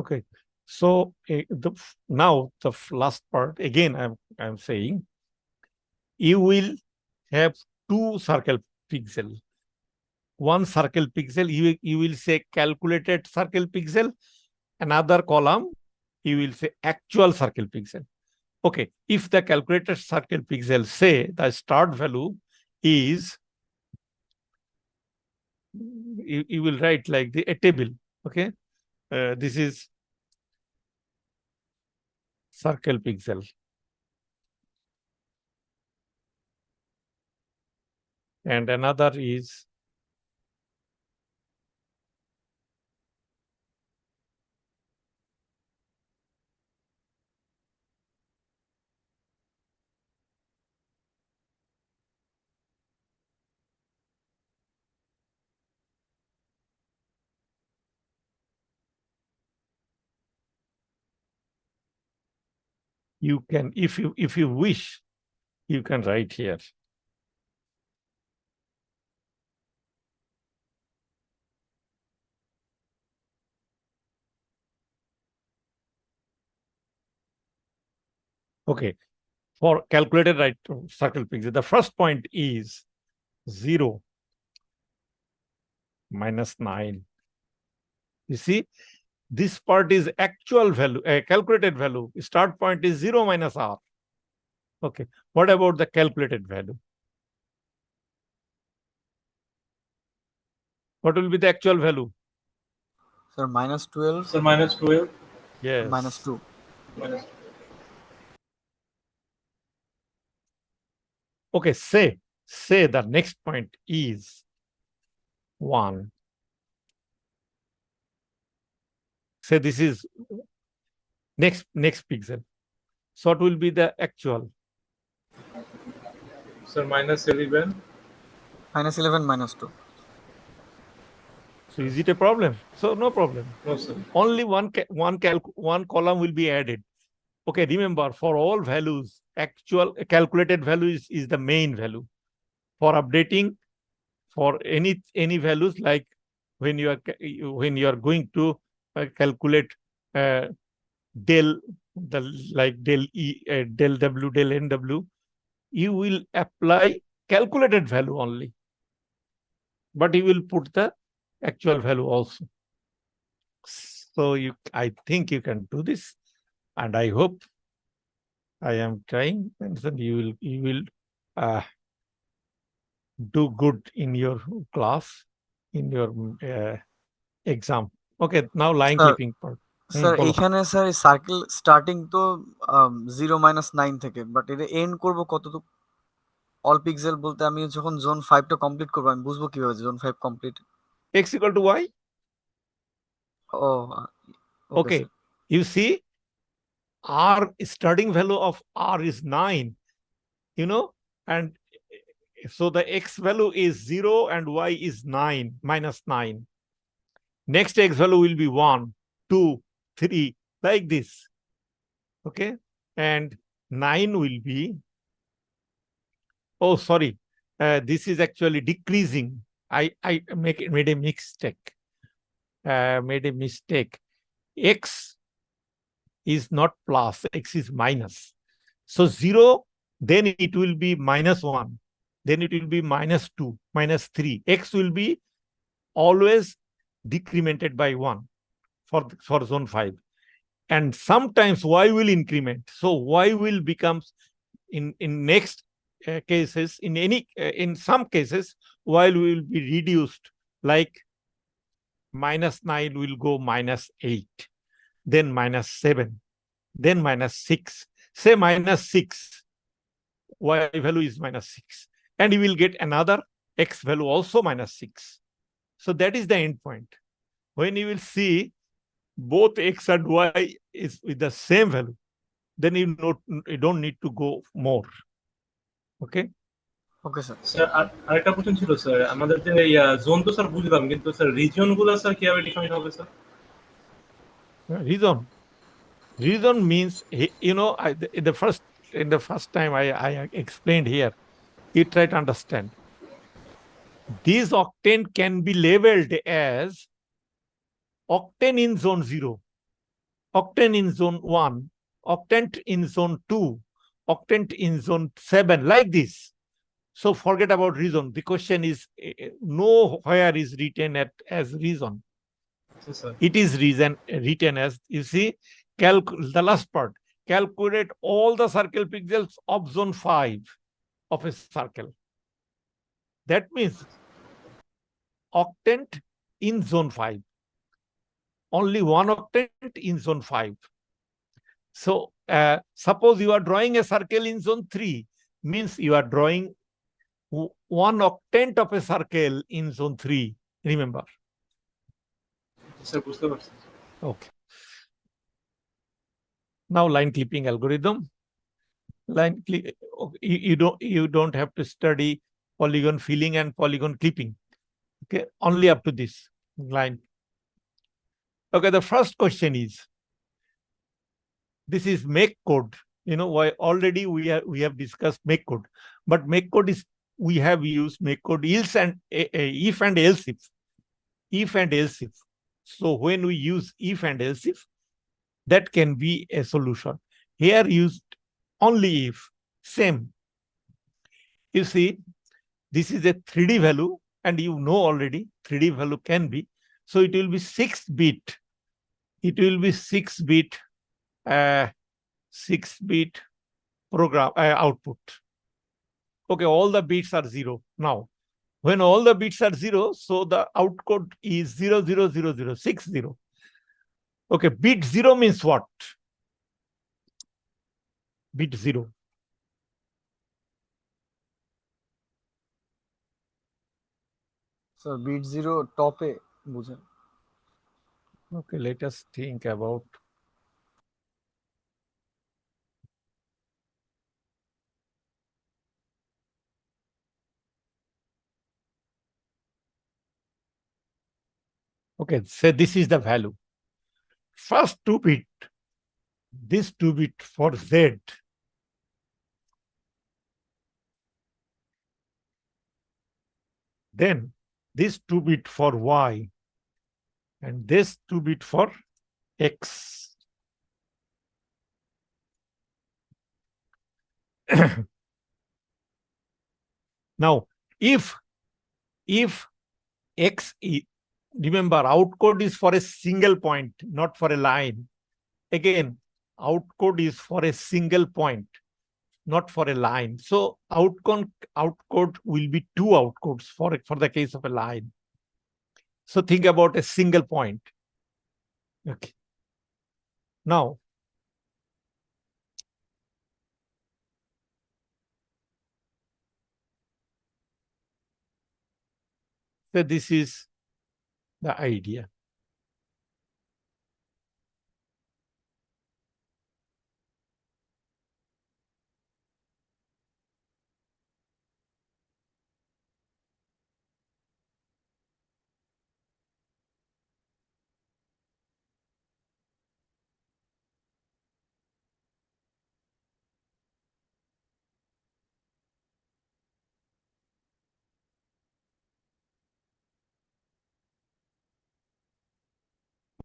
Okay. So now the last part, again, I'm saying, you will have 2 circle pixel. One circle pixel, you will say calculated circle pixel. Another column, you will say actual circle pixel. Okay, if the calculated circle pixel say the start value is, you will write like a table. Okay, this is circle pixel. And another is you can, if you wish, you can write here. Okay, for calculated right circle pixel, the first point is 0 minus 9. You see, this part is actual value, calculated value. Start point is 0 minus r. Okay. What about the calculated value? What will be the actual value? Sir, minus 12 Sir, minus 12. Yes. minus 2. Minus. Okay, say the next point is 1. Say this is next pixel. So what will be the actual? Sir, minus 11. Minus 11 minus 2. So is it a problem? So no problem. No, sir. Only one column will be added. Okay, remember, for all values, actual calculated value is the main value. For updating, for any values, like when you are going to calculate del E, del W, del NW, you will apply calculated value only, but you will put the actual value also. So I think you can do this, and I hope I am trying, and then you will do good in your class, in your exam. Okay, now line Sir, clipping part. Sir বলো। এইখানে sir circle starting তো 0-9 থেকে, but এটা and করব কতটুকু? All pixel বলতে আমি যখন জোন 5 টা কমপ্লিট করব, আমি বুঝবো কিভাবে zone 5 complete? X equal to Y. ও Okay, you see, R starting value of R is 9, and so the X value is 0 and Y is 9, minus 9. Next X value will be 1, 2, 3, like this. Okay, and 9 will be, oh, sorry, this is actually decreasing. I made a mistake. X is not plus, X is minus. So 0, then it will be minus 1. Then it will be minus 2, minus 3. X will be always decremented by 1 for zone 5. And sometimes Y will increment. So Y will become, in next cases, in some cases, Y will be reduced, like minus 9 will go minus 8, then minus 7, then minus 6. Say minus 6, Y value is minus 6. And you will get another X value also minus 6. So that is the end point. When you will see both X and Y is with the same value, then you don't need to go more. Okay? Okay sir. Sir আরেকটা question ছিল sir, আমাদের যে zone তো sir বুঝলাম, কিন্তু sir region গুলো sir কিভাবে define হবে sir? Reason means, in the first time I explained here, you try to understand. These octane can be labeled as octane in zone 0, octane in zone 1, octane in zone 2, octane in zone 7, like this. So forget about reason. The question is, nowhere is written as reason. Yes, sir. It is written as, you see, the last part, calculate all the circle pixels of zone 5 of a circle. That means octant in zone 5. Only one octant in zone 5. So suppose you are drawing a circle in zone 3, means you are drawing one octant of a circle in zone 3. Remember? Sir বুঝতে পারছি। Okay. Now line clipping algorithm. You don't have to study polygon filling and polygon clipping. Okay, only up to this line. Okay, the first question is, this is make code. Why already we have discussed make code, but make code is, we have used make code else and if and else if. If and else if. So when we use if and else if, that can be a solution. Here used only if, same. You see, this is a 3D value, and you know already 3D value can be. So it will be 6-bit. It will be 6-bit program output. Okay, all the bits are 0. Now, when all the bits are 0, so the outcode is 000060. Okay, bit 0 means what? Bit 0. Sir bit zero টপে বুঝেন। Okay, let us think about. Okay, say this is the value. First 2 bit, this 2 bit for Z. Then this 2 bit for Y. And this 2 bit for X. Now, if X, remember outcode is for a single point, not for a line. Again, outcode is for a single point, not for a line. So outcode will be 2 outcodes for the case of a line. So think about a single point. Okay. Now, so this is the idea.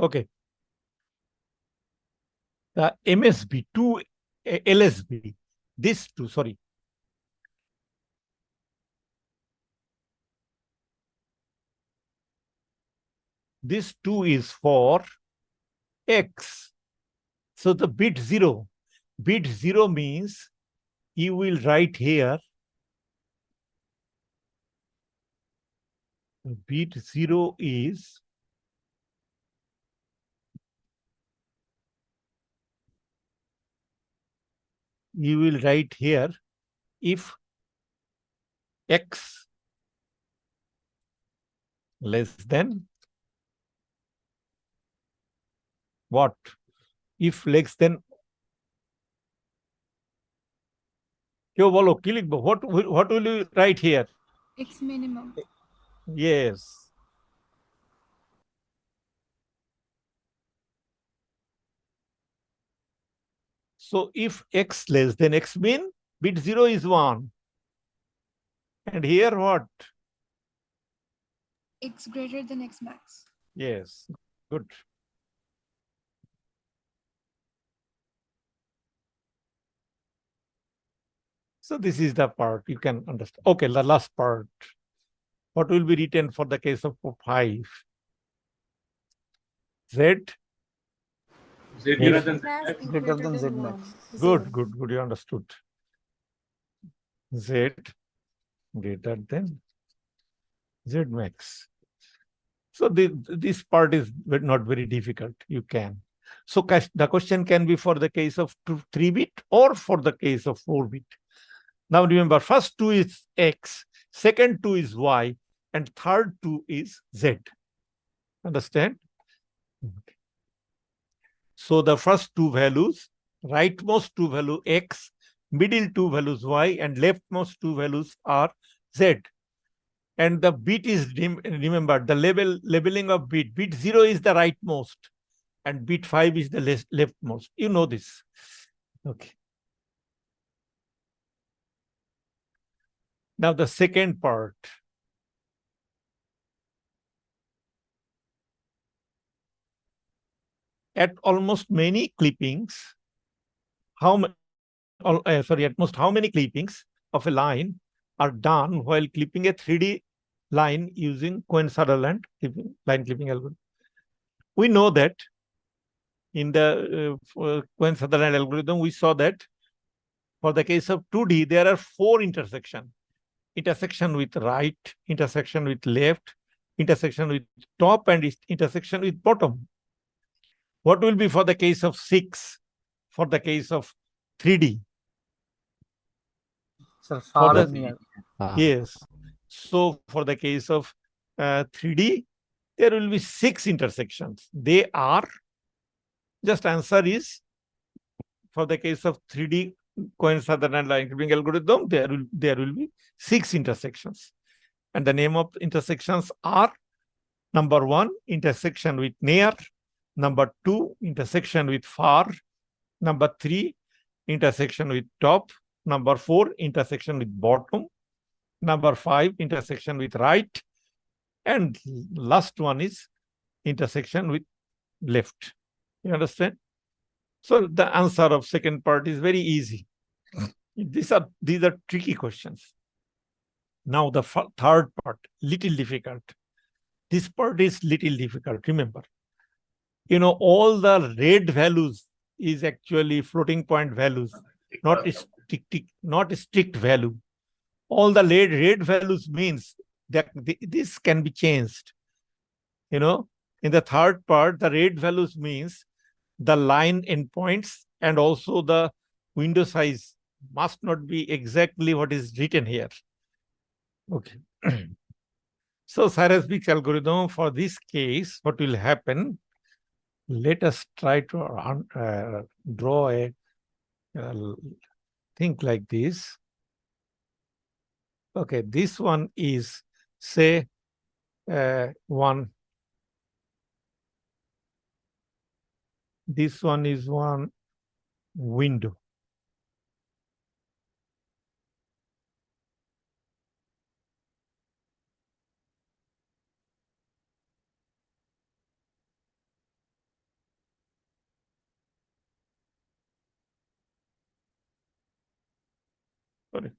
Okay. The MSB, 2 LSB, this 2, sorry. This 2 is for X. So the bit 0 means you will write here bit 0 is you will write here if X less than what? If less than কেউ বলো কি লিখবো? What will you write here? X minimum. Yes. So if X less than X min, bit 0 is 1. And here what? X greater than X max. Yes, good. So this is the part you can understand. Okay, the last part. What will be written for the case of 5? Z. Z greater than Max is Greater than Z one. max. Good, good, good. You understood. Z greater than Z max. So this part is not very difficult. You can. So the question can be for the case of 3 bit or for the case of 4 bit. Now remember, first 2 is X, second 2 is Y, and third 2 is Z. Understand? Okay. So the first 2 values, rightmost 2 value X, middle 2 values Y, and leftmost 2 values are Z. And the bit is, remember, the labeling of bit 0 is the rightmost, and bit 5 is the leftmost. You know this. Okay. Now the second part. At almost many clippings, at most how many clippings of a line are done while clipping a 3D line using Cohen-Sutherland line clipping algorithm? We know that in the Cohen-Sutherland algorithm, we saw that For the case of 2D, there are 4 intersections. Intersection with right, intersection with left, intersection with top, and intersection with bottom. What will be for the case of 6? For the case of 3D? Sir, For far the and near. yes. So for the case of 3D, there will be 6 intersections. They are, just answer is, for the case of 3D Cohen-Sutherland line grouping algorithm, there will be 6 intersections. And the name of intersections are: number 1, intersection with near; number 2, intersection with far; number 3, intersection with top; number 4, intersection with bottom; number 5, intersection with right; and last one is intersection with left. You understand? So the answer of second part is very easy. These are tricky questions. Now the third part, little difficult. This part is little difficult. Remember, all the red values is actually floating point values, not strict value. All the red values means that this can be changed. In the third part, the red values means the line endpoints and also the window size must not be exactly what is written here. Okay. So Cyrus-Briggs algorithm, for this case, what will happen? Let us try to draw a thing like this. Okay, this one is, say, one. This one is one window. Sorry.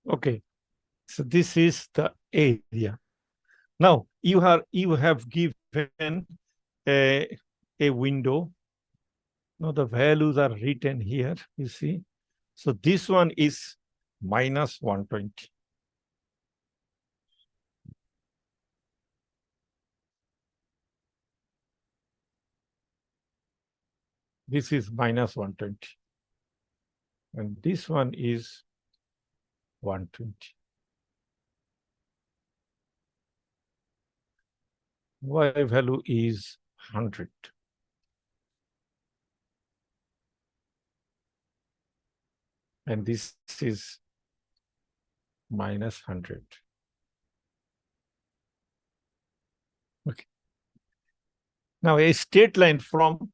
Okay, so this is the area. Now you have given a window. Now the values are written here, you see. So this one is minus 120. This is minus 120. And this one is 120. Y value is 100. And this is minus 100. Okay. Now a straight line from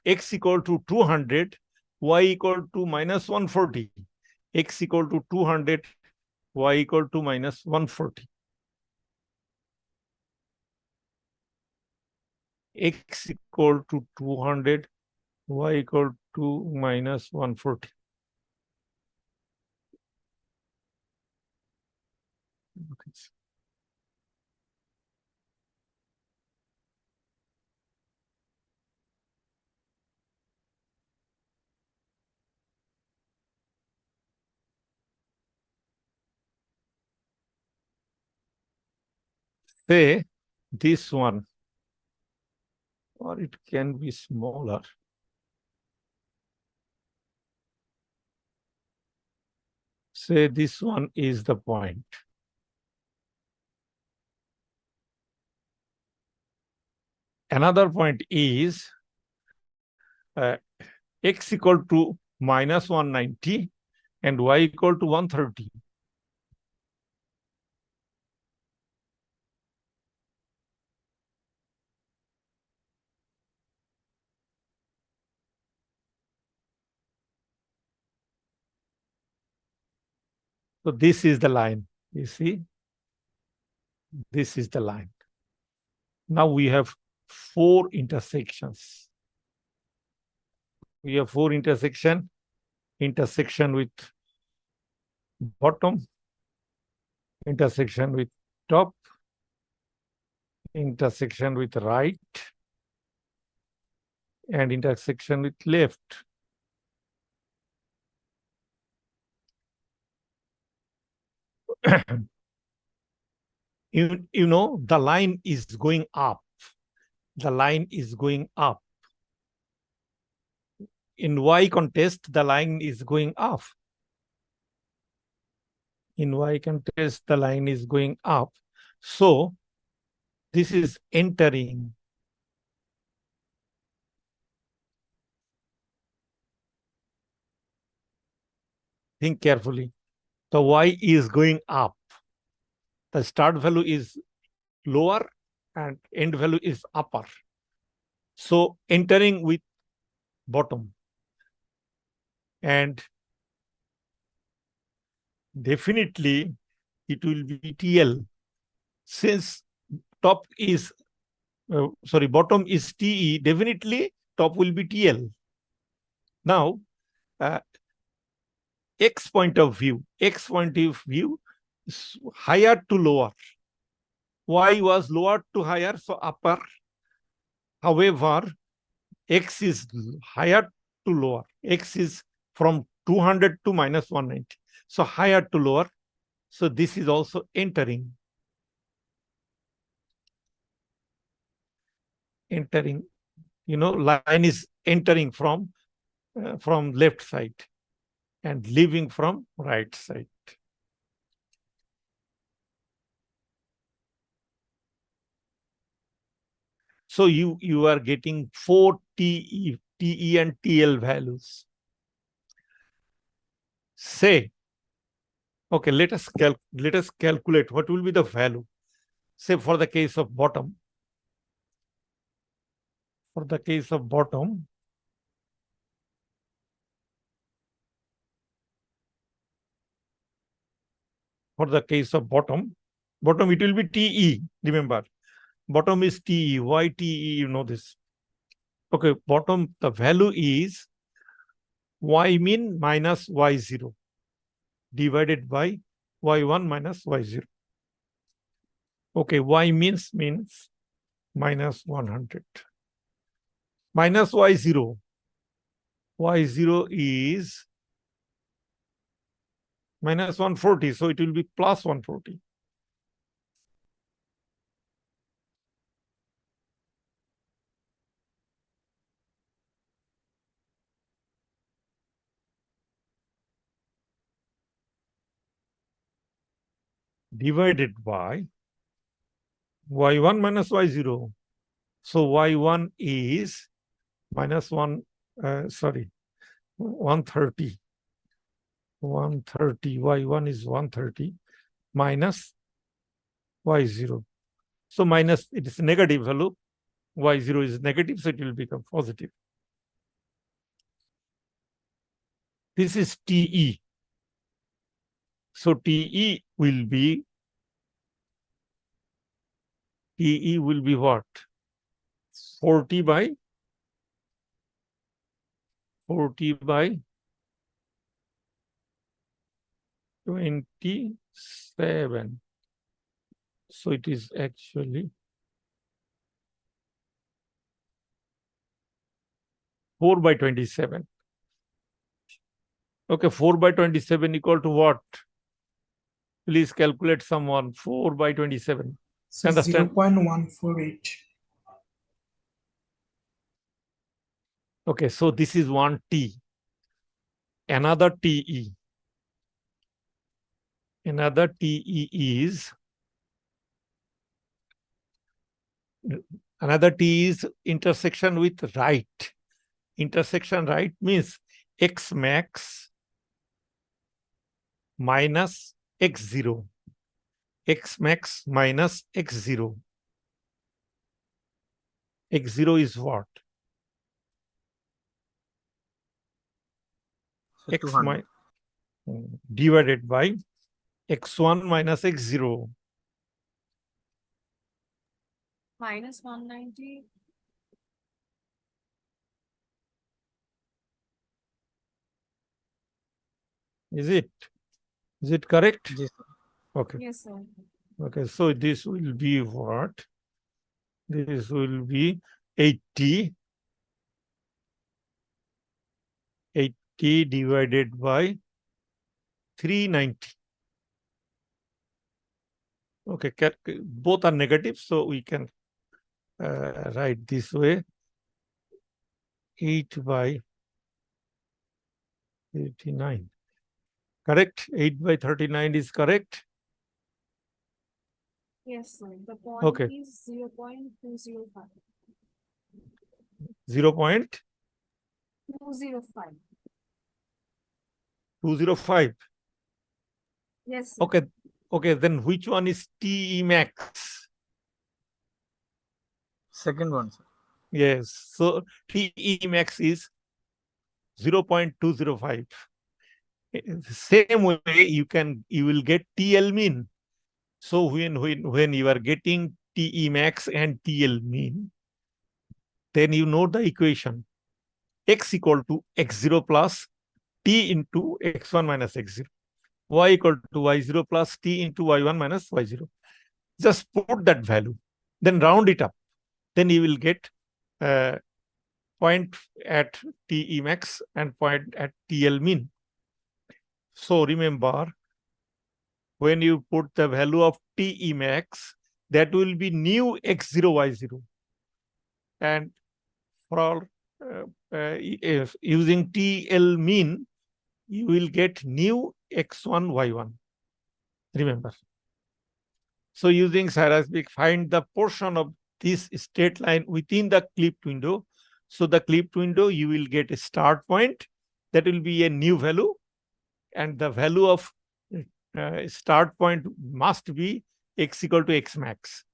x equal to 200, y equal to minus 140, x equal to 200, y equal to minus 140. X equal to 200, y equal to minus 140. Okay. Say this one, or it can be smaller. Say this one is the point. another point is x equal to minus 190 and y equal to 130. So this is the line, you see, this is the line. Now we have 4 intersections. We have 4 intersection with bottom, intersection with top, intersection with right, and intersection with left. You know, the line is going up. The line is going up. In Y context, the line is going up. In Y context, the line is going up. So this is entering. Think carefully. The Y is going up. The start value is lower and end value is upper. So entering with bottom. And definitely it will be TL. Since top is, bottom is TE, definitely top will be TL. Now, X point of view is higher to lower. Y was lower to higher, so upper. However, X is higher to lower. X is from 200 to minus 190. So higher to lower. So this is also entering. Entering, you know, line is entering from left side and leaving from right side. So you are getting 4 TE and TL values. Say, okay, let us calculate what will be the value. Say for the case of bottom. For the case of bottom, bottom it will be TE, remember. Bottom is TE. Why TE? You know this. Okay, bottom, the value is Y min minus Y0 divided by Y1 minus Y0. Okay, Y means minus 100. Minus Y0. Y0 is minus 140. So it will be plus 140. Divided by Y1 minus Y0. So Y1 is minus 130. 130. Y1 is 130 minus Y0. So minus, it is negative value. Y0 is negative, so it will become positive. This is TE. So TE will be what? 40 by 27. So it is actually 4 by 27. Okay, 4 by 27 equal to what? Please calculate someone. 4 by 27. So Understand? 0.148. Okay, so this is one T. Another TE. Another TE is Another T is intersection with right. Intersection right means x max minus x0. X max minus x0. X0 is what? So X 200. divided by x1 minus x0. Minus 190. Is it? Is it correct? Yes, sir. Okay. Yes, sir. Okay. So this will be what? This will be 80. 80 divided by 390. Okay, both are negative, so we can write this way. 8 by 39. Correct? 8 by 39 is correct? Yes, sir. The point Okay. is 0.205. 0.205. 205. Yes, sir. Okay. Okay, then which one is TE max? Second one, sir. Yes. So TE max is 0.205. Same way you will get TL mean. So when you are getting TE max and TL mean, then you know the equation. X equal to x0 plus t into x1 minus x0. Y equal to y0 plus t into y1 minus y0. Just put that value, then round it up. Then you will get point at TE max and point at TL mean. So remember, when you put the value of TE max, that will be new x0, y0. And for if using TL mean, you will get new x1, y1. Remember. So using Syrasbic, find the portion of this straight line within the clipped window. So the clipped window, you will get a start point. That will be a new value. And the value of start point must be x equal to x max.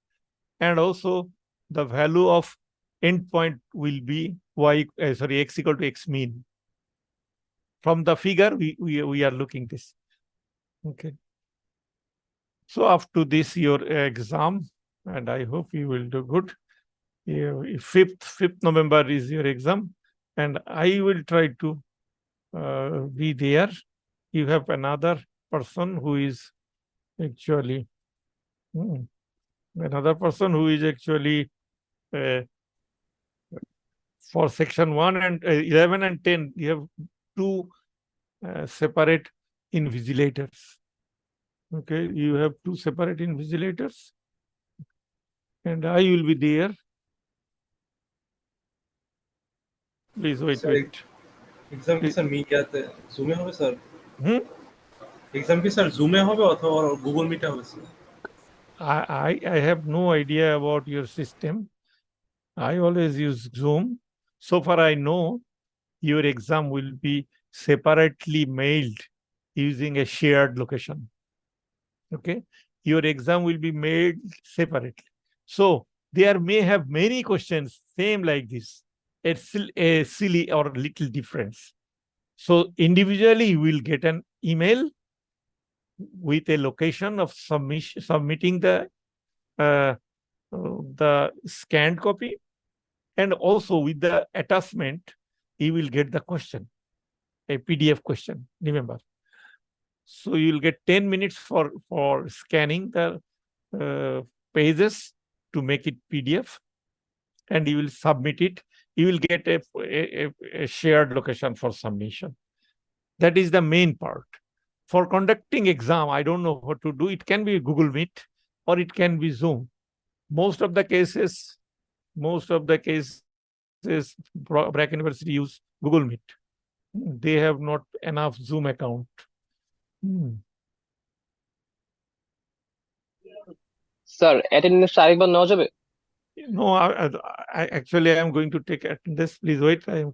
And also the value of end point will be x equal to x mean. From the figure, we are looking this. Okay. So after this, your exam, and I hope you will do good. 5th November is your exam, and I will try to be there. You have another person who is actually for section 1 and 11 and 10, you have two separate invigilators. Okay, you have two separate invigilators, and I will be there. Please wait. Exam কি sir মিডিয়াতে জুমে হবে sir? Hmm? Exam কি sir জুমে হবে অথবা Google মিটে হবে sir? I have no idea about your system. I always use Zoom. So far I know your exam will be separately mailed using a shared location. Okay, your exam will be made separately. So there may have many questions same like this. It's still a silly or little difference. So individually you will get an email with a location of submitting the scanned copy, and also with the attachment you will get the question, a PDF question. Remember, so you will get 10 minutes for scanning the pages to make it PDF, and you will submit it. You will get a shared location for submission. That is the main part. For conducting exam, I don't know what to do. It can be Google Meet or it can be Zoom. Most of the cases, Brack University use Google Meet. They have not enough Zoom account. Sir attendance আরেকবার নেওয়া যাবে? No, I actually I am going to take attendance. Please wait. I am.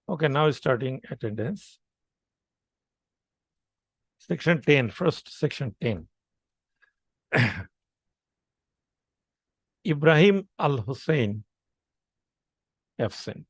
Okay, now starting attendance. Section 10, first section 10. Ibrahim Al Hussein, absent.